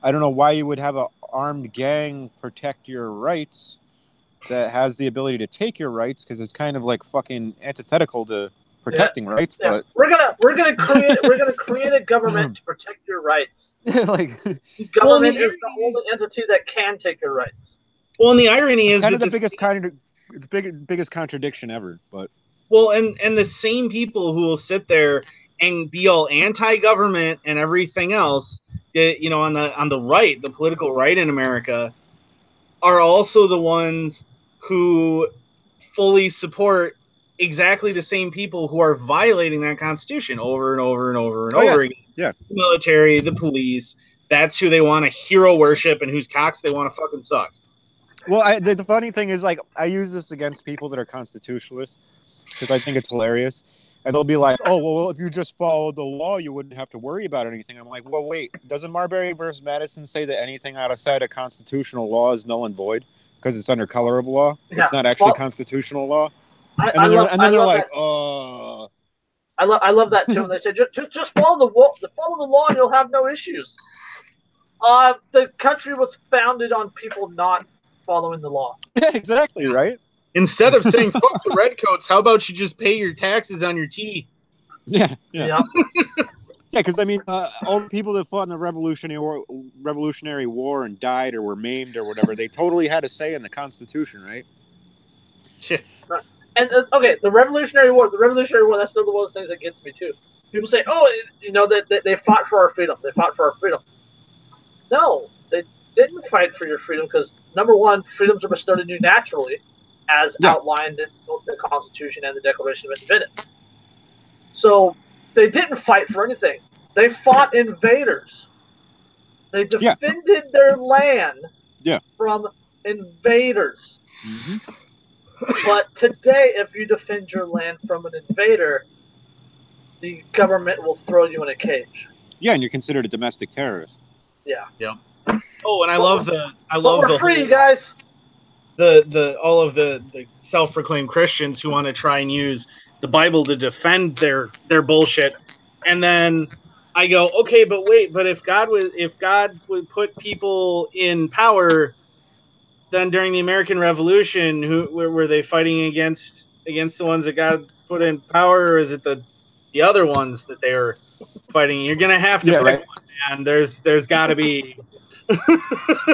I don't know why you would have an armed gang protect your rights that has the ability to take your rights, because it's kind of like fucking antithetical to protecting rights. Yeah. But we're gonna create a government to protect your rights. Like, the government is the only entity that can take your rights. Well, and the irony is kind of the biggest contradiction ever. But well, and the same people who will sit there and be all anti-government and everything else, that, you know, on the right, the political right in America, are also the ones who fully support exactly the same people who are violating that Constitution over and over and over and over again. Yeah. The military, the police, that's who they want to hero worship and whose cocks they want to fucking suck. Well, the funny thing is, like, I use this against people that are constitutionalists because I think it's hilarious. And they'll be like, oh, well, if you just followed the law, you wouldn't have to worry about anything. I'm like, well, wait, doesn't Marbury versus Madison say that anything outside of constitutional law is null and void because it's under color of law? Yeah. It's not actually constitutional law? And then they're like, oh. I love that too. And they say, just follow the law and you'll have no issues. The country was founded on people not following the law. Yeah, exactly, right? Instead of saying fuck the redcoats, how about you just pay your taxes on your tea? Yeah. Yeah, because I mean, all the people that fought in the Revolutionary War and died or were maimed or whatever, they totally had a say in the Constitution, right? And okay, the Revolutionary War, that's still one of those things that gets me too. People say, oh, you know, that they fought for our freedom. They fought for our freedom. No, they didn't fight for your freedom because, number one, freedoms are bestowed on you naturally, as outlined in both the Constitution and the Declaration of Independence. So they didn't fight for anything. They fought invaders. They defended their land from invaders. Mm-hmm. But today, if you defend your land from an invader, the government will throw you in a cage. Yeah, and you're considered a domestic terrorist. Yeah. Yep. Oh, and I love the free, guys. All of the self-proclaimed Christians who want to try and use the Bible to defend their bullshit, and then I go, okay, but wait, but if God would put people in power, then during the American Revolution, were they fighting against the ones that God put in power, or is it the other ones that they were fighting? You're gonna have to pick one, man. There's got to be.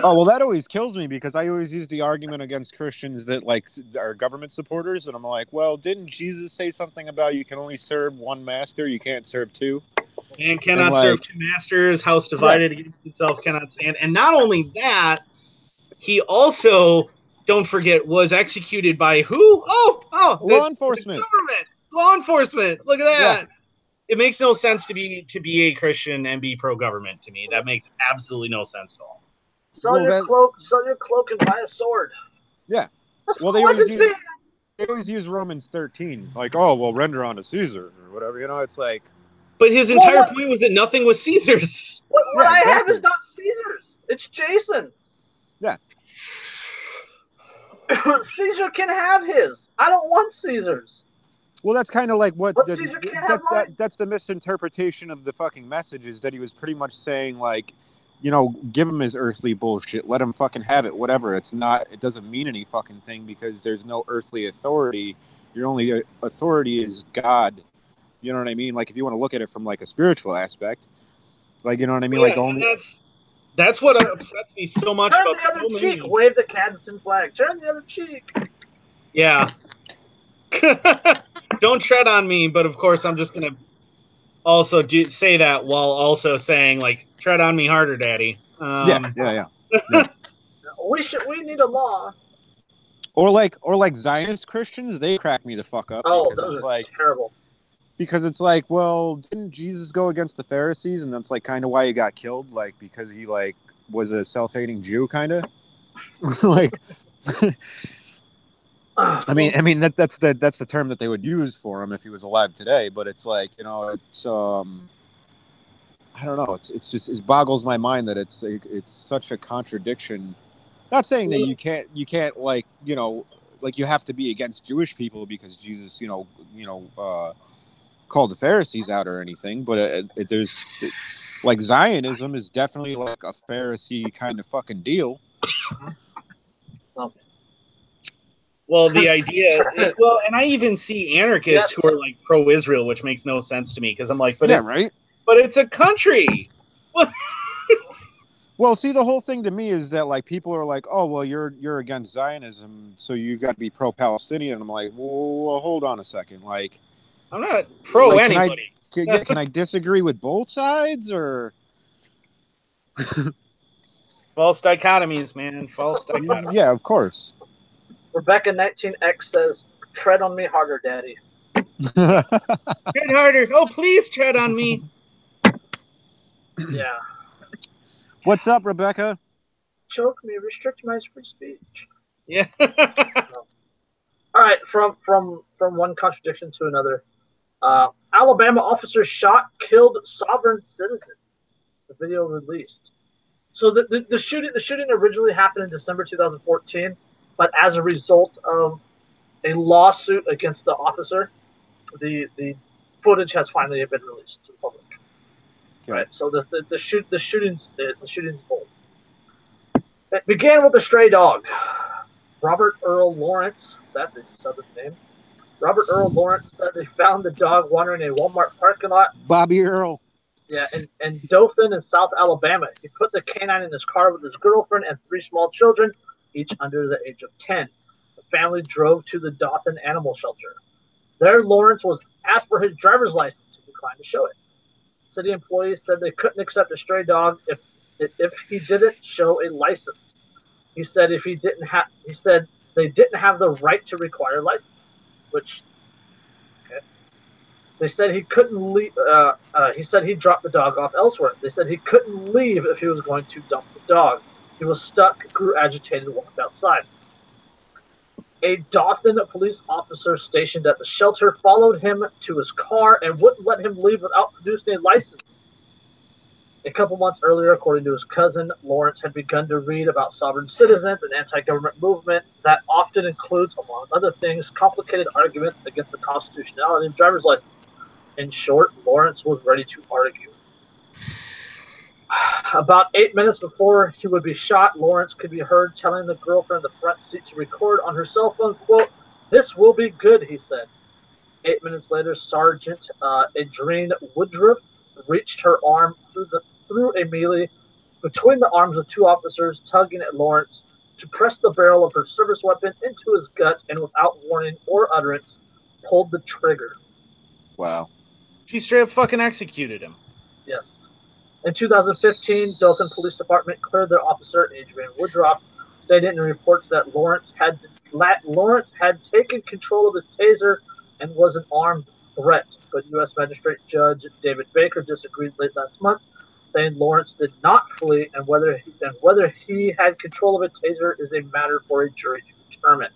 Oh, well, that always kills me because I always use the argument against Christians that like are government supporters, and I'm like, well, didn't Jesus say something about you can only serve one master, you can't serve two? Man cannot serve two masters. House divided against itself cannot stand. And not only that, he also, don't forget, was executed by who? Law enforcement. The government. Law enforcement. Look at that. Yeah. It makes no sense to be a Christian and be pro-government to me. That makes absolutely no sense at all. Sell your cloak and buy a sword. Yeah. That's well, they always use Romans 13. Like, oh, well, render unto Caesar or whatever. You know, it's like. But his entire point was that nothing was Caesar's. What I have is not Caesar's. It's Jason's. Yeah. Caesar can have his. I don't want Caesar's. Well, that's kind of like Caesar can't have mine. That's the misinterpretation of the fucking message, is that he was pretty much saying, like, you know, give him his earthly bullshit, let him fucking have it, whatever. It doesn't mean any fucking thing because there's no earthly authority. Your only authority is God. You know what I mean? Like, if you want to look at it from like a spiritual aspect, like, you know what I mean? Yeah, like, only. That's what upsets me so much. Turn the other cheek. Wave the Cadson flag. Turn the other cheek. Yeah. Don't tread on me, but of course I'm just gonna also say that while also saying, like, tread on me harder, Daddy. Yeah. We need a law. Or like Zionist Christians, they crack me the fuck up. Oh, those are like terrible. Because it's like, well, didn't Jesus go against the Pharisees, and that's like kind of why he got killed, like because he like was a self-hating Jew, kind of. Like, I mean that's the term that they would use for him if he was alive today. But it's like, you know, it's I don't know. It's just, it boggles my mind that it's such a contradiction. Not saying that you can't like, you know, like you have to be against Jewish people because Jesus, you know, called the Pharisees out or anything, but there's like Zionism is definitely like a Pharisee kind of fucking deal. Well, the idea, and I even see anarchists who are like pro-Israel, which makes no sense to me because I'm like, but it's a country. Well, see, the whole thing to me is that like people are like, oh, well, you're against Zionism, so you got to be pro-Palestinian. I'm like, well, hold on a second, like. I'm not pro anybody. Can I disagree with both sides or? False dichotomies, man. False dichotomies. Yeah, of course. Rebecca 19X says, "Tread on me harder, Daddy." Tread harder. Oh, please tread on me. Yeah. What's up, Rebecca? Choke me, restrict my free speech. Yeah. All right, from one contradiction to another. Alabama officer shot, killed sovereign citizen. The video released. So the shooting originally happened in December 2014, but as a result of a lawsuit against the officer, the footage has finally been released to the public. Okay. Right. So the shooting's bold. It began with a stray dog. Robert Earl Lawrence, that's a southern name. Robert Earl Lawrence said they found the dog wandering in a Walmart parking lot. Bobby Earl. Yeah, in Dothan in South Alabama. He put the canine in his car with his girlfriend and 3 small children, each under the age of 10. The family drove to the Dothan Animal Shelter. There, Lawrence was asked for his driver's license. He declined to show it. City employees said they couldn't accept a stray dog if he didn't show a license. He said they didn't have the right to require a license. Which, okay. They said he couldn't leave. He said he dropped the dog off elsewhere. They said he couldn't leave if he was going to dump the dog. He was stuck, grew agitated, and walked outside. A Dothan police officer stationed at the shelter followed him to his car and wouldn't let him leave without producing a license. A couple months earlier, according to his cousin, Lawrence had begun to read about sovereign citizens and anti-government movement that often includes, among other things, complicated arguments against the constitutionality of driver's license. In short, Lawrence was ready to argue. About 8 minutes before he would be shot, Lawrence could be heard telling the girlfriend in the front seat to record on her cell phone, quote, "This will be good," he said. 8 minutes later, Sergeant Adrienne Woodruff reached her arm through a melee between the arms of two officers, tugging at Lawrence to press the barrel of her service weapon into his gut, and without warning or utterance, pulled the trigger. Wow. She straight up fucking executed him. Yes. In 2015, Dothan Police Department cleared their officer, Adrienne Woodruff, stating in reports that Lawrence had taken control of his taser and was an armed threat. But U.S. Magistrate Judge David Baker disagreed late last month, saying Lawrence did not flee, and whether he had control of a taser is a matter for a jury to determine.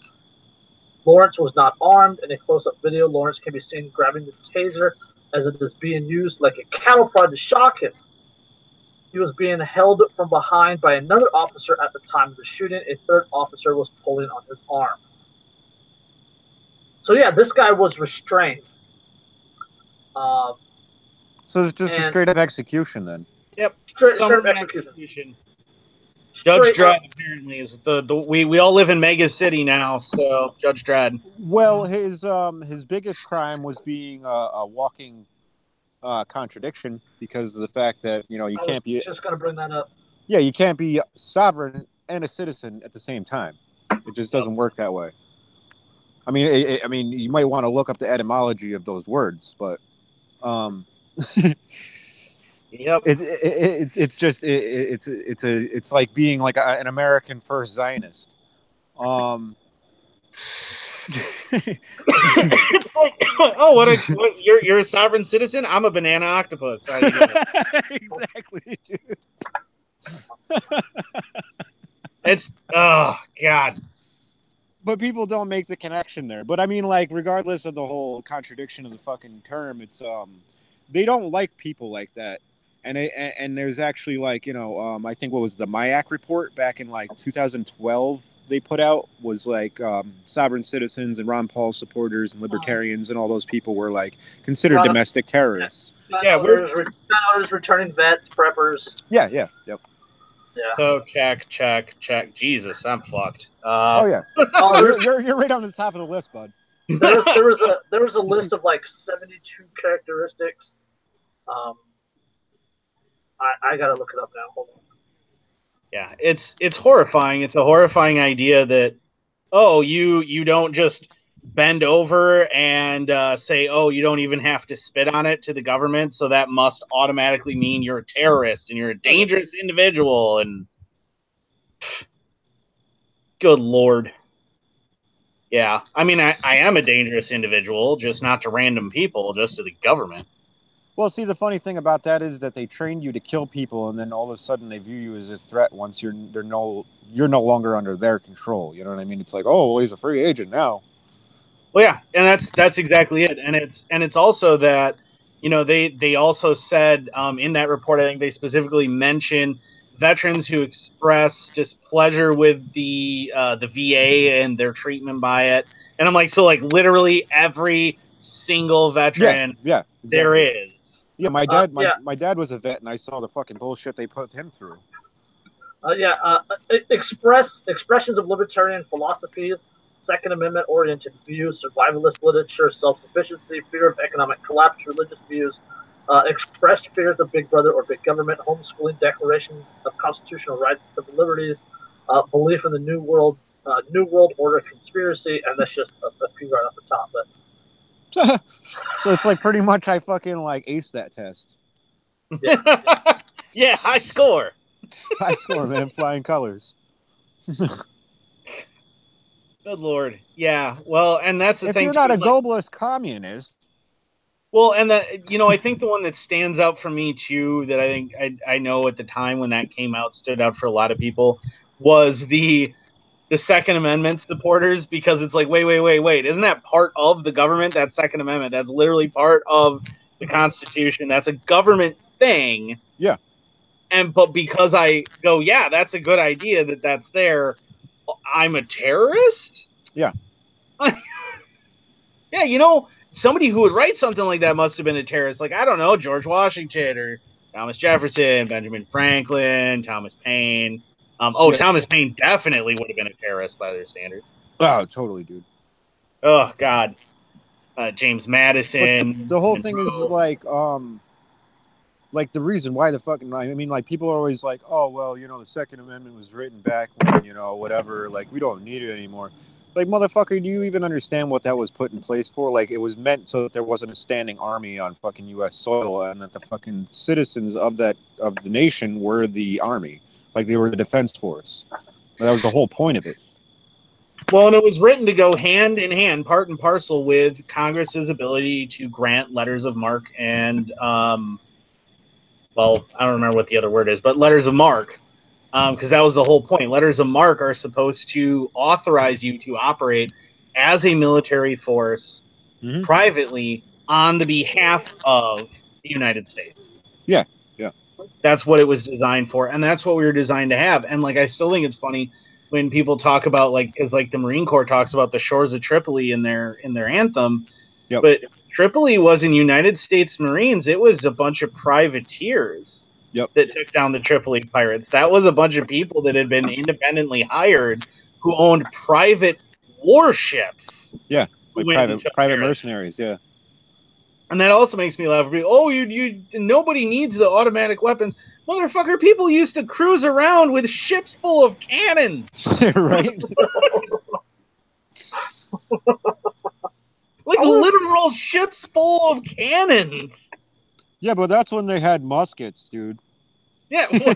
Lawrence was not armed. In a close-up video, Lawrence can be seen grabbing the taser as it is being used like a cattle prod to shock him. He was being held from behind by another officer at the time of the shooting. A third officer was pulling on his arm. So yeah, this guy was restrained. So it's just a straight up execution then. Yep. Straight up execution. Judge Dredd apparently is we all live in Mega City now, so Judge Dredd. Well, his biggest crime was being a walking contradiction because of the fact that you can't be just going to bring that up. Yeah, you can't be sovereign and a citizen at the same time. It just doesn't work that way. I mean, you might want to look up the etymology of those words, but yep. It's like being like an American first Zionist. It's like, oh, you're a sovereign citizen? I'm a banana octopus. How you doing? Exactly, dude. It's God. But people don't make the connection there. But I mean, like, regardless of the whole contradiction of the fucking term, it's they don't like people like that. And there's actually like I think what was the MIAC report back in like 2012 they put out was like sovereign citizens and Ron Paul supporters and libertarians and all those people were like considered domestic terrorists. We're returning vets, preppers. Yep. Yeah. So check. Jesus, I'm fucked. You're right on the top of the list, bud. There was a list of like 72 characteristics. I gotta look it up now. Hold on. Yeah, it's horrifying. It's a horrifying idea that you don't just bend over and say, you don't even have to spit on it to the government, so that must automatically mean you're a terrorist and you're a dangerous individual. And good Lord. Yeah, I mean, I am a dangerous individual, just not to random people, just to the government. Well, see, the funny thing about that is that they trained you to kill people, and then all of a sudden they view you as a threat once you're no longer under their control. You know what I mean? It's like, well, he's a free agent now. Well, yeah, and that's exactly it. And it's also that they also said in that report, I think they specifically mentioned veterans who express displeasure with the VA and their treatment by it. And I'm like, so like literally every single veteran exactly. there is. Yeah, my dad was a vet, and I saw the fucking bullshit they put him through. Expressions of libertarian philosophies, Second Amendment-oriented views, survivalist literature, self-sufficiency, fear of economic collapse, religious views, expressed fears of Big Brother or Big Government, homeschooling, declaration of constitutional rights and civil liberties, belief in the New World Order conspiracy, and that's just a few right off the top. But so it's like pretty much I fucking like aced that test. Yeah, high score. High score, man. Flying colors. Good Lord. Yeah. Well, and that's the thing. If you're not a globalist communist, Well, and I think the one that stands out for me too, that I think I know at the time when that came out stood out for a lot of people, was the Second Amendment supporters, because it's like, wait, isn't that part of the government? That Second Amendment, that's literally part of the Constitution. That's a government thing. Yeah. But because I go, yeah, that's a good idea that's there, I'm a terrorist? Yeah. Yeah, somebody who would write something like that must have been a terrorist. Like, I don't know, George Washington or Thomas Jefferson, Benjamin Franklin, Thomas Paine. Thomas Paine definitely would have been a terrorist by their standards. Oh, totally, dude. Oh, God. James Madison. But the whole thing is like the reason why the fucking, I mean, like, people are always like, oh, well, the Second Amendment was written back when, whatever, like, we don't need it anymore. Like, motherfucker, do you even understand what that was put in place for? Like, it was meant so that there wasn't a standing army on fucking U.S. soil, and that the fucking citizens of the nation were the army. Like, they were the defense force. That was the whole point of it. Well, and it was written to go hand in hand, part and parcel with Congress's ability to grant letters of marque and, well, I don't remember what the other word is, but letters of marque. Because that was the whole point. Letters of marque are supposed to authorize you to operate as a military force privately on the behalf of the United States. Yeah. That's what it was designed for, and that's what we were designed to have. And, like, I still think it's funny when people talk about, like, because, like, the Marine Corps talks about the shores of Tripoli in their anthem. Yep. But Tripoli wasn't United States Marines. It was a bunch of privateers. Yep. That took down the Tripoli pirates. That was a bunch of people that had been independently hired who owned private warships. Yeah, like private mercenaries, yeah. And that also makes me laugh. Oh, you nobody needs the automatic weapons. Motherfucker, people used to cruise around with ships full of cannons. Right? Like literal ships full of cannons. Yeah, but that's when they had muskets, dude. Yeah, we'll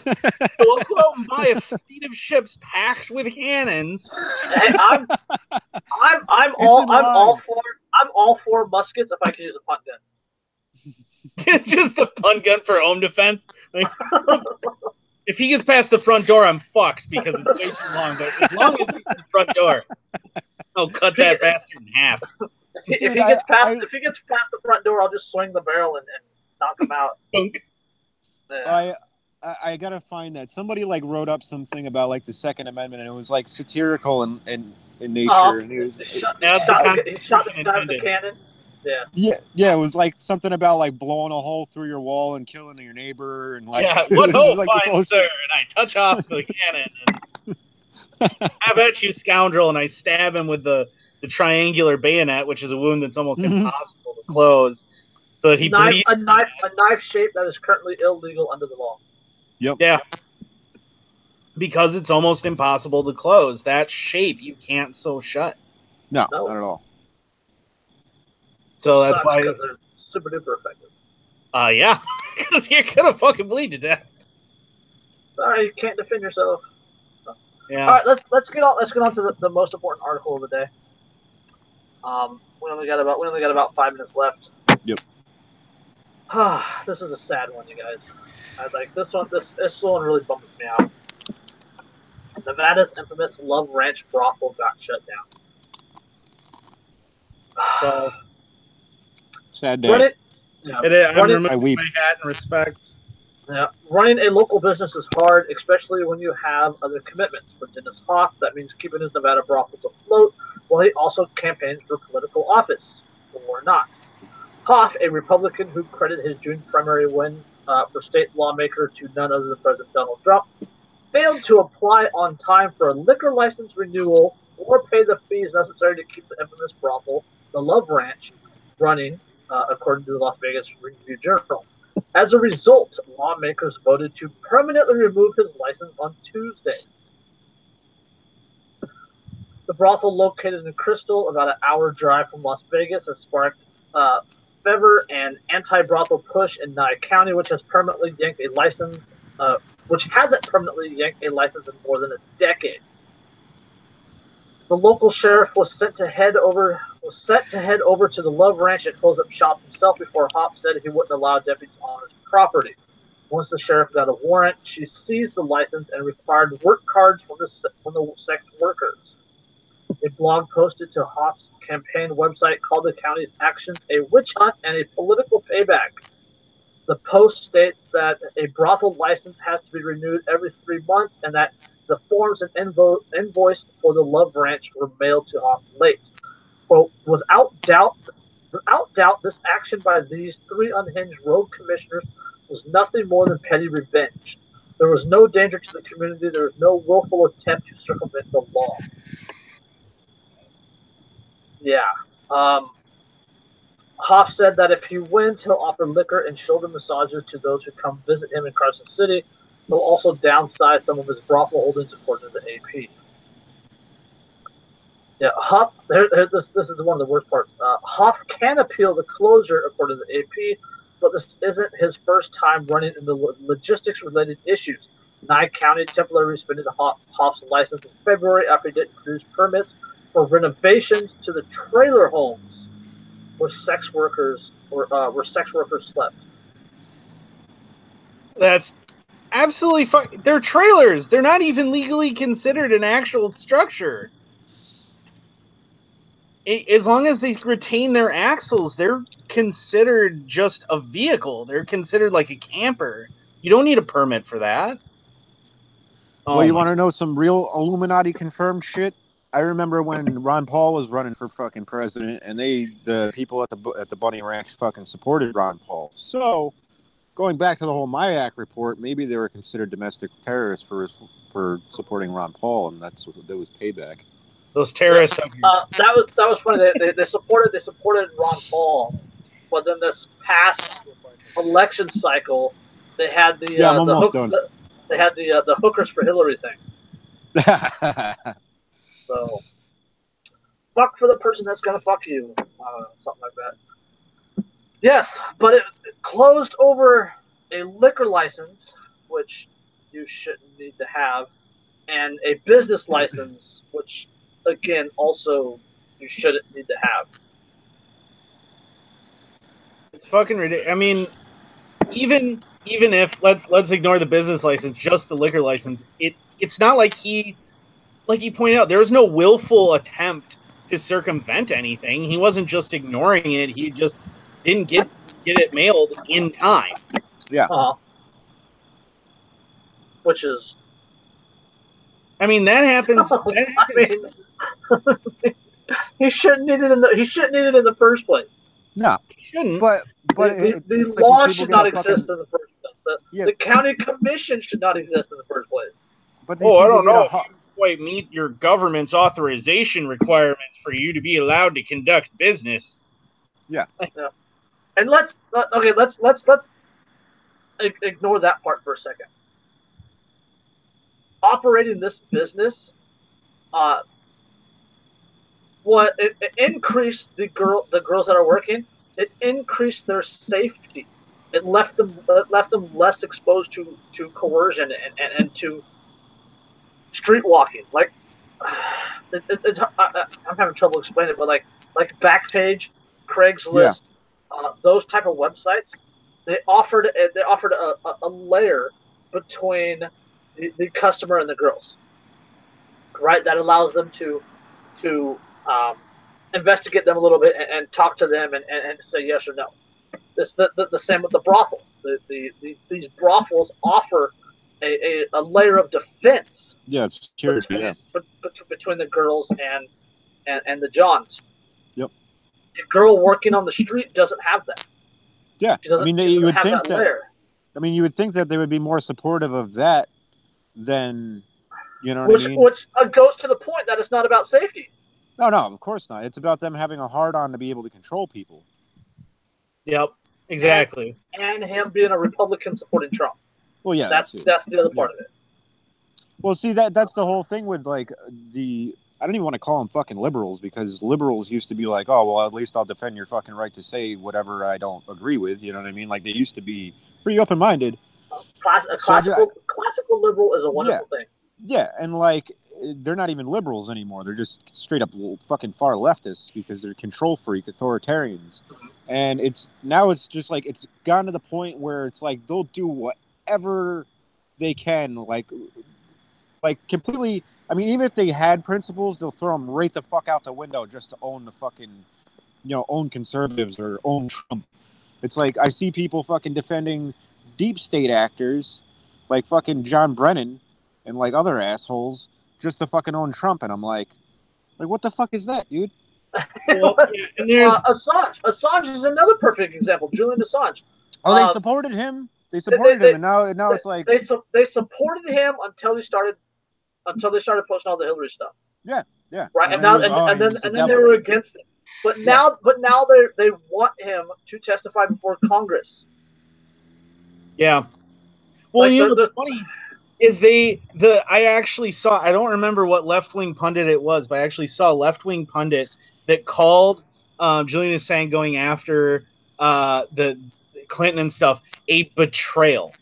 go out and buy a fleet of ships packed with cannons. Hey, I'm all for muskets if I can use a punt gun. It's just a punt gun for home defense. Like, if he gets past the front door, I'm fucked because it's way too long. But as long as he's at the front door, I'll cut that bastard in half. If he gets past the front door, I'll just swing the barrel and knock him out. Yeah. I gotta find that somebody like wrote up something about like the Second Amendment, and it was like satirical in nature, and he shot the guy with the cannon. Yeah. It was like something about like blowing a hole through your wall and killing your neighbor, and like what hope, like fine sir? And I touch off the cannon. And have at you, scoundrel! And I stab him with the triangular bayonet, which is a wound that's almost impossible to close. So that he bleeds. A knife shape that is currently illegal under the law. Yep. Yeah. Because it's almost impossible to close. That shape you can't sew shut. No, not at all. So that's why they're super duper effective. Yeah. Because you're gonna fucking bleed to death. Sorry, you can't defend yourself. Yeah. All right, let's get on to the most important article of the day. We only got about 5 minutes left. Yep. This is a sad one, you guys. I like this one. This one really bums me out. Nevada's infamous Love Ranch brothel got shut down. Sad day. I weep. My hat in respect. Yeah, running a local business is hard, especially when you have other commitments. For Dennis Hoff, that means keeping his Nevada brothels afloat, while he also campaigns for political office, or not. Hoff, a Republican who credited his June primary win for state lawmaker to none other than President Donald Trump, failed to apply on time for a liquor license renewal or pay the fees necessary to keep the infamous brothel, the Love Ranch, running, according to the Las Vegas Review-Journal. As a result, lawmakers voted to permanently remove his license on Tuesday. The brothel, located in Crystal, about an hour drive from Las Vegas, has sparked fervor and anti-brothel push in Nye County, which hasn't permanently yanked a license in more than a decade. The local sheriff was set to head over to the Love Ranch and close up shop himself before Hop said he wouldn't allow deputies on his property. Once the sheriff got a warrant, she seized the license and required work cards from the sex workers. A blog posted to Hop's campaign website called the county's actions a witch hunt and a political payback. The post states that a brothel license has to be renewed every 3 months and that the forms and invoice for the Love Ranch were mailed to Hop late. Quote, without doubt, this action by these 3 unhinged rogue commissioners was nothing more than petty revenge. There was no danger to the community. There was no willful attempt to circumvent the law. Yeah. Hoff said that if he wins, he'll offer liquor and shoulder massages to those who come visit him in Carson City. He'll also downsize some of his brothel holdings, according to the AP. Yeah, Hoff. This is one of the worst parts. Hoff can appeal the closure, according to the AP, but this isn't his first time running into logistics-related issues. Nye County temporarily suspended Hoff's license in February after he didn't produce permits for renovations to the trailer homes where sex workers slept. That's absolutely they're trailers. They're not even legally considered an actual structure. As long as they retain their axles, they're considered just a vehicle. They're considered like a camper. You don't need a permit for that. Well, you want to know some real Illuminati confirmed shit? I remember when Ron Paul was running for fucking president, and the people at the Bunny Ranch fucking supported Ron Paul. So, going back to the whole Mayak report, maybe they were considered domestic terrorists for supporting Ron Paul, and that was payback. Those terrorists. That was funny. They supported Ron Paul, but then this past election cycle, they had the hookers for Hillary thing. So, fuck for the person that's gonna fuck you, something like that. Yes, but it closed over a liquor license, which you shouldn't need to have, and a business license, which again also you shouldn't need to have. It's fucking ridiculous. I mean, even if let's ignore the business license, just the liquor license, it's not like he pointed out, there was no willful attempt to circumvent anything. He wasn't just ignoring it. He just didn't get it mailed in time. Yeah. Which is, I mean, that happens. He shouldn't need it in the first place. No, he shouldn't. But the law should not exist in the first place. The county commission should not exist in the first place. But I don't know. Quite meet your government's authorization requirements for you to be allowed to conduct business. Yeah. And let's ignore that part for a second. Operating this business, it increased the girls that are working. It increased their safety. It left them less exposed to coercion and to street walking. Like, I'm having trouble explaining it, but like Backpage, Craigslist, those type of websites, they offered a layer between the customer and the girls, right? That allows them to investigate them a little bit and talk to them and say yes or no. The same with the brothel. These brothels offer a layer of defense. Yeah, it's security. Between the girls and the Johns. Yep. A girl working on the street doesn't have that. Yeah, I mean, you would think that. Layer. I mean, you would think that they would be more supportive of that than, you know what I mean? Which goes to the point that it's not about safety. No, of course not. It's about them having a hard-on to be able to control people. Yep, exactly. And him being a Republican supporting Trump. Well, yeah, that's the other part of it. Well, see, that's the whole thing with like I don't even want to call them fucking liberals, because liberals used to be like, oh, well, at least I'll defend your fucking right to say whatever I don't agree with. You know what I mean? Like, they used to be pretty open-minded. Classical liberal is a wonderful thing. Yeah, and like they're not even liberals anymore. They're just straight up fucking far leftists because they're control freak authoritarians. And it's just like it's gotten to the point where it's like they'll do whatever they can, like completely. I mean, even if they had principles, they'll throw them right the fuck out the window just to own the fucking, own conservatives or own Trump. It's like I see people fucking defending deep state actors like fucking John Brennan and like other assholes just to fucking own Trump, and I'm like what the fuck is that, dude? Well, yeah, and there's Assange is another perfect example. Julian Assange. Oh, they supported him. They supported him, and now it's like they supported him until they started posting all the Hillary stuff. Yeah. Right, and then they were against it. But now they want him to testify before Congress. Yeah. Well, what's funny is I actually saw, I don't remember what left-wing pundit it was, but I actually saw a left-wing pundit that called Julian Assange going after the Clinton and stuff a betrayal.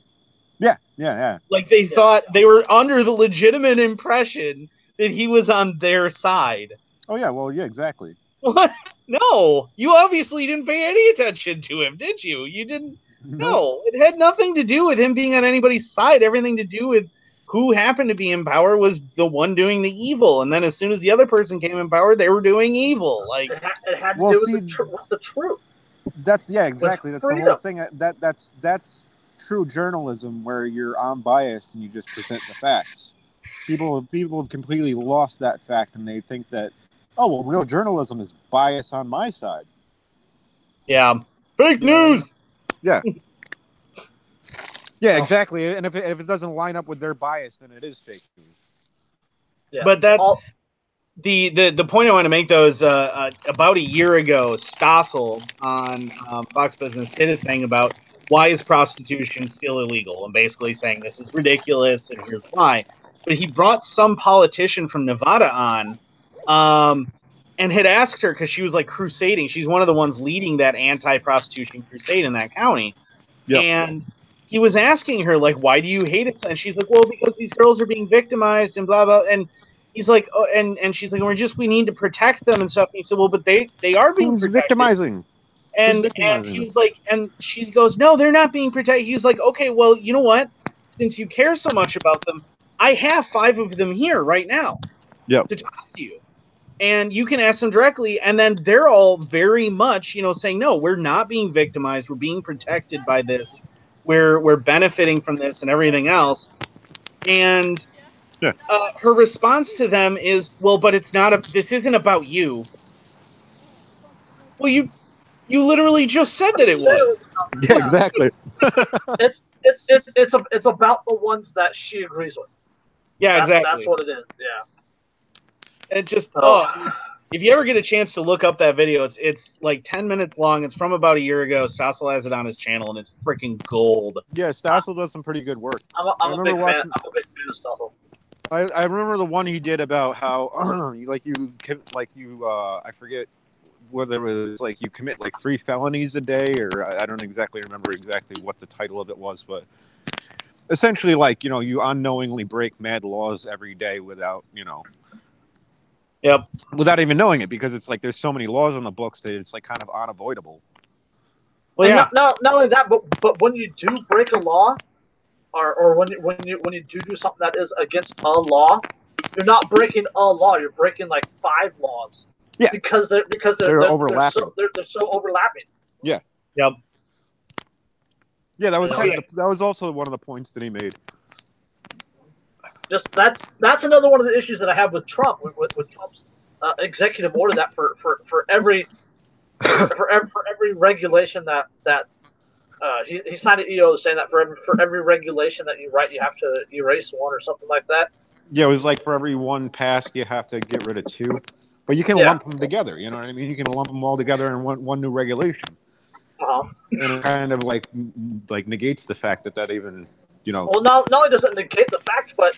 Yeah. Like they thought they were under the legitimate impression that he was on their side. Oh yeah, well yeah, exactly. What? No, you obviously didn't pay any attention to him, did you? You didn't. No, it had nothing to do with him being on anybody's side. Everything to do with who happened to be in power was the one doing the evil. And then as soon as the other person came in power, they were doing evil. Like it had to do with the truth. That's exactly. That's the whole thing. That's true journalism, where you're unbiased and you just present the facts. People have completely lost that fact, and they think that, oh well, real journalism is bias on my side. Yeah, fake news. Yeah. Yeah, exactly. And if it doesn't line up with their bias, then it is fake news. Yeah. But that's the point I want to make, though, is about a year ago, Stossel on Fox Business did a thing about why is prostitution still illegal, and basically saying this is ridiculous and here's why. But he brought some politician from Nevada on, and had asked her, because she was like crusading. She's one of the ones leading that anti-prostitution crusade in that county. Yep. And he was asking her, like, why do you hate it? And she's like, well, because these girls are being victimized and blah, blah. And he's like, oh, and she's like, we need to protect them and stuff. And he said, well, but they are being protected. Victimizing. And he was like, and she goes, no, they're not being protected. He's like, okay, well, you know what? Since you care so much about them, I have 5 of them here right now to talk to you. And you can ask them directly, and then they're all very much, saying, no, we're not being victimized. We're being protected by this. We're benefiting from this and everything else. And her response to them is, well, but this isn't about you. Well, you literally just said that it was. Yeah, exactly. It's about the ones that she agrees with. Yeah, exactly. That's what it is. Yeah. It just if you ever get a chance to look up that video, it's like 10 minutes long. It's from about a year ago. Stossel has it on his channel, and it's freaking gold. Yeah, Stossel does some pretty good work. I'm a big fan of Stossel. I remember the one he did about how I forget whether it was like you commit like 3 felonies a day, or I don't exactly remember what the title of it was, but essentially like you unknowingly break mad laws every day without Yep. without even knowing it, because it's like there's so many laws on the books that it's like kind of unavoidable. Well, yeah. Not only that, but when you do break a law, or when you do something that is against a law, you're not breaking a law. You're breaking like 5 laws. Yeah. Because they're overlapping. They're so overlapping. Yeah. Yep. Yeah, that was that was also one of the points that he made. Just that's another one of the issues that I have with Trump, with Trump's executive order, that for every regulation that he signed an EO saying that for every regulation that you write, you have to erase one or something like that. Yeah, it was like for every one passed, you have to get rid of 2, but you can lump them together. You know what I mean? You can lump them all together in one new regulation, and it kind of like negates the fact that even. Well, not only does it negate the fact, but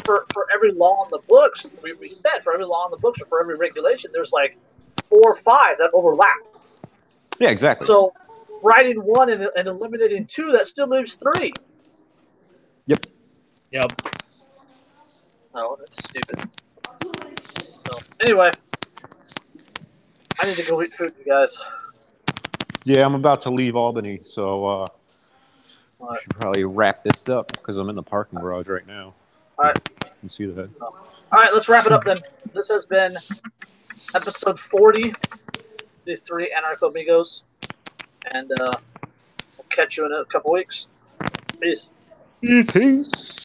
for every law on the books, we said for every law on the books or for every regulation, there's like 4 or 5 that overlap. Yeah, exactly. So writing 1 and eliminating 2, that still leaves 3. Yep. No, that's stupid. So, anyway, I need to go eat food, you guys. Yeah, I'm about to leave Albany, so All we right. should probably wrap this up because I'm in the parking garage right now. All right. You can see that. All right, let's wrap it up then. This has been episode 40, the 3 Anarchomigos, and we'll catch you in a couple weeks. Peace. Peace.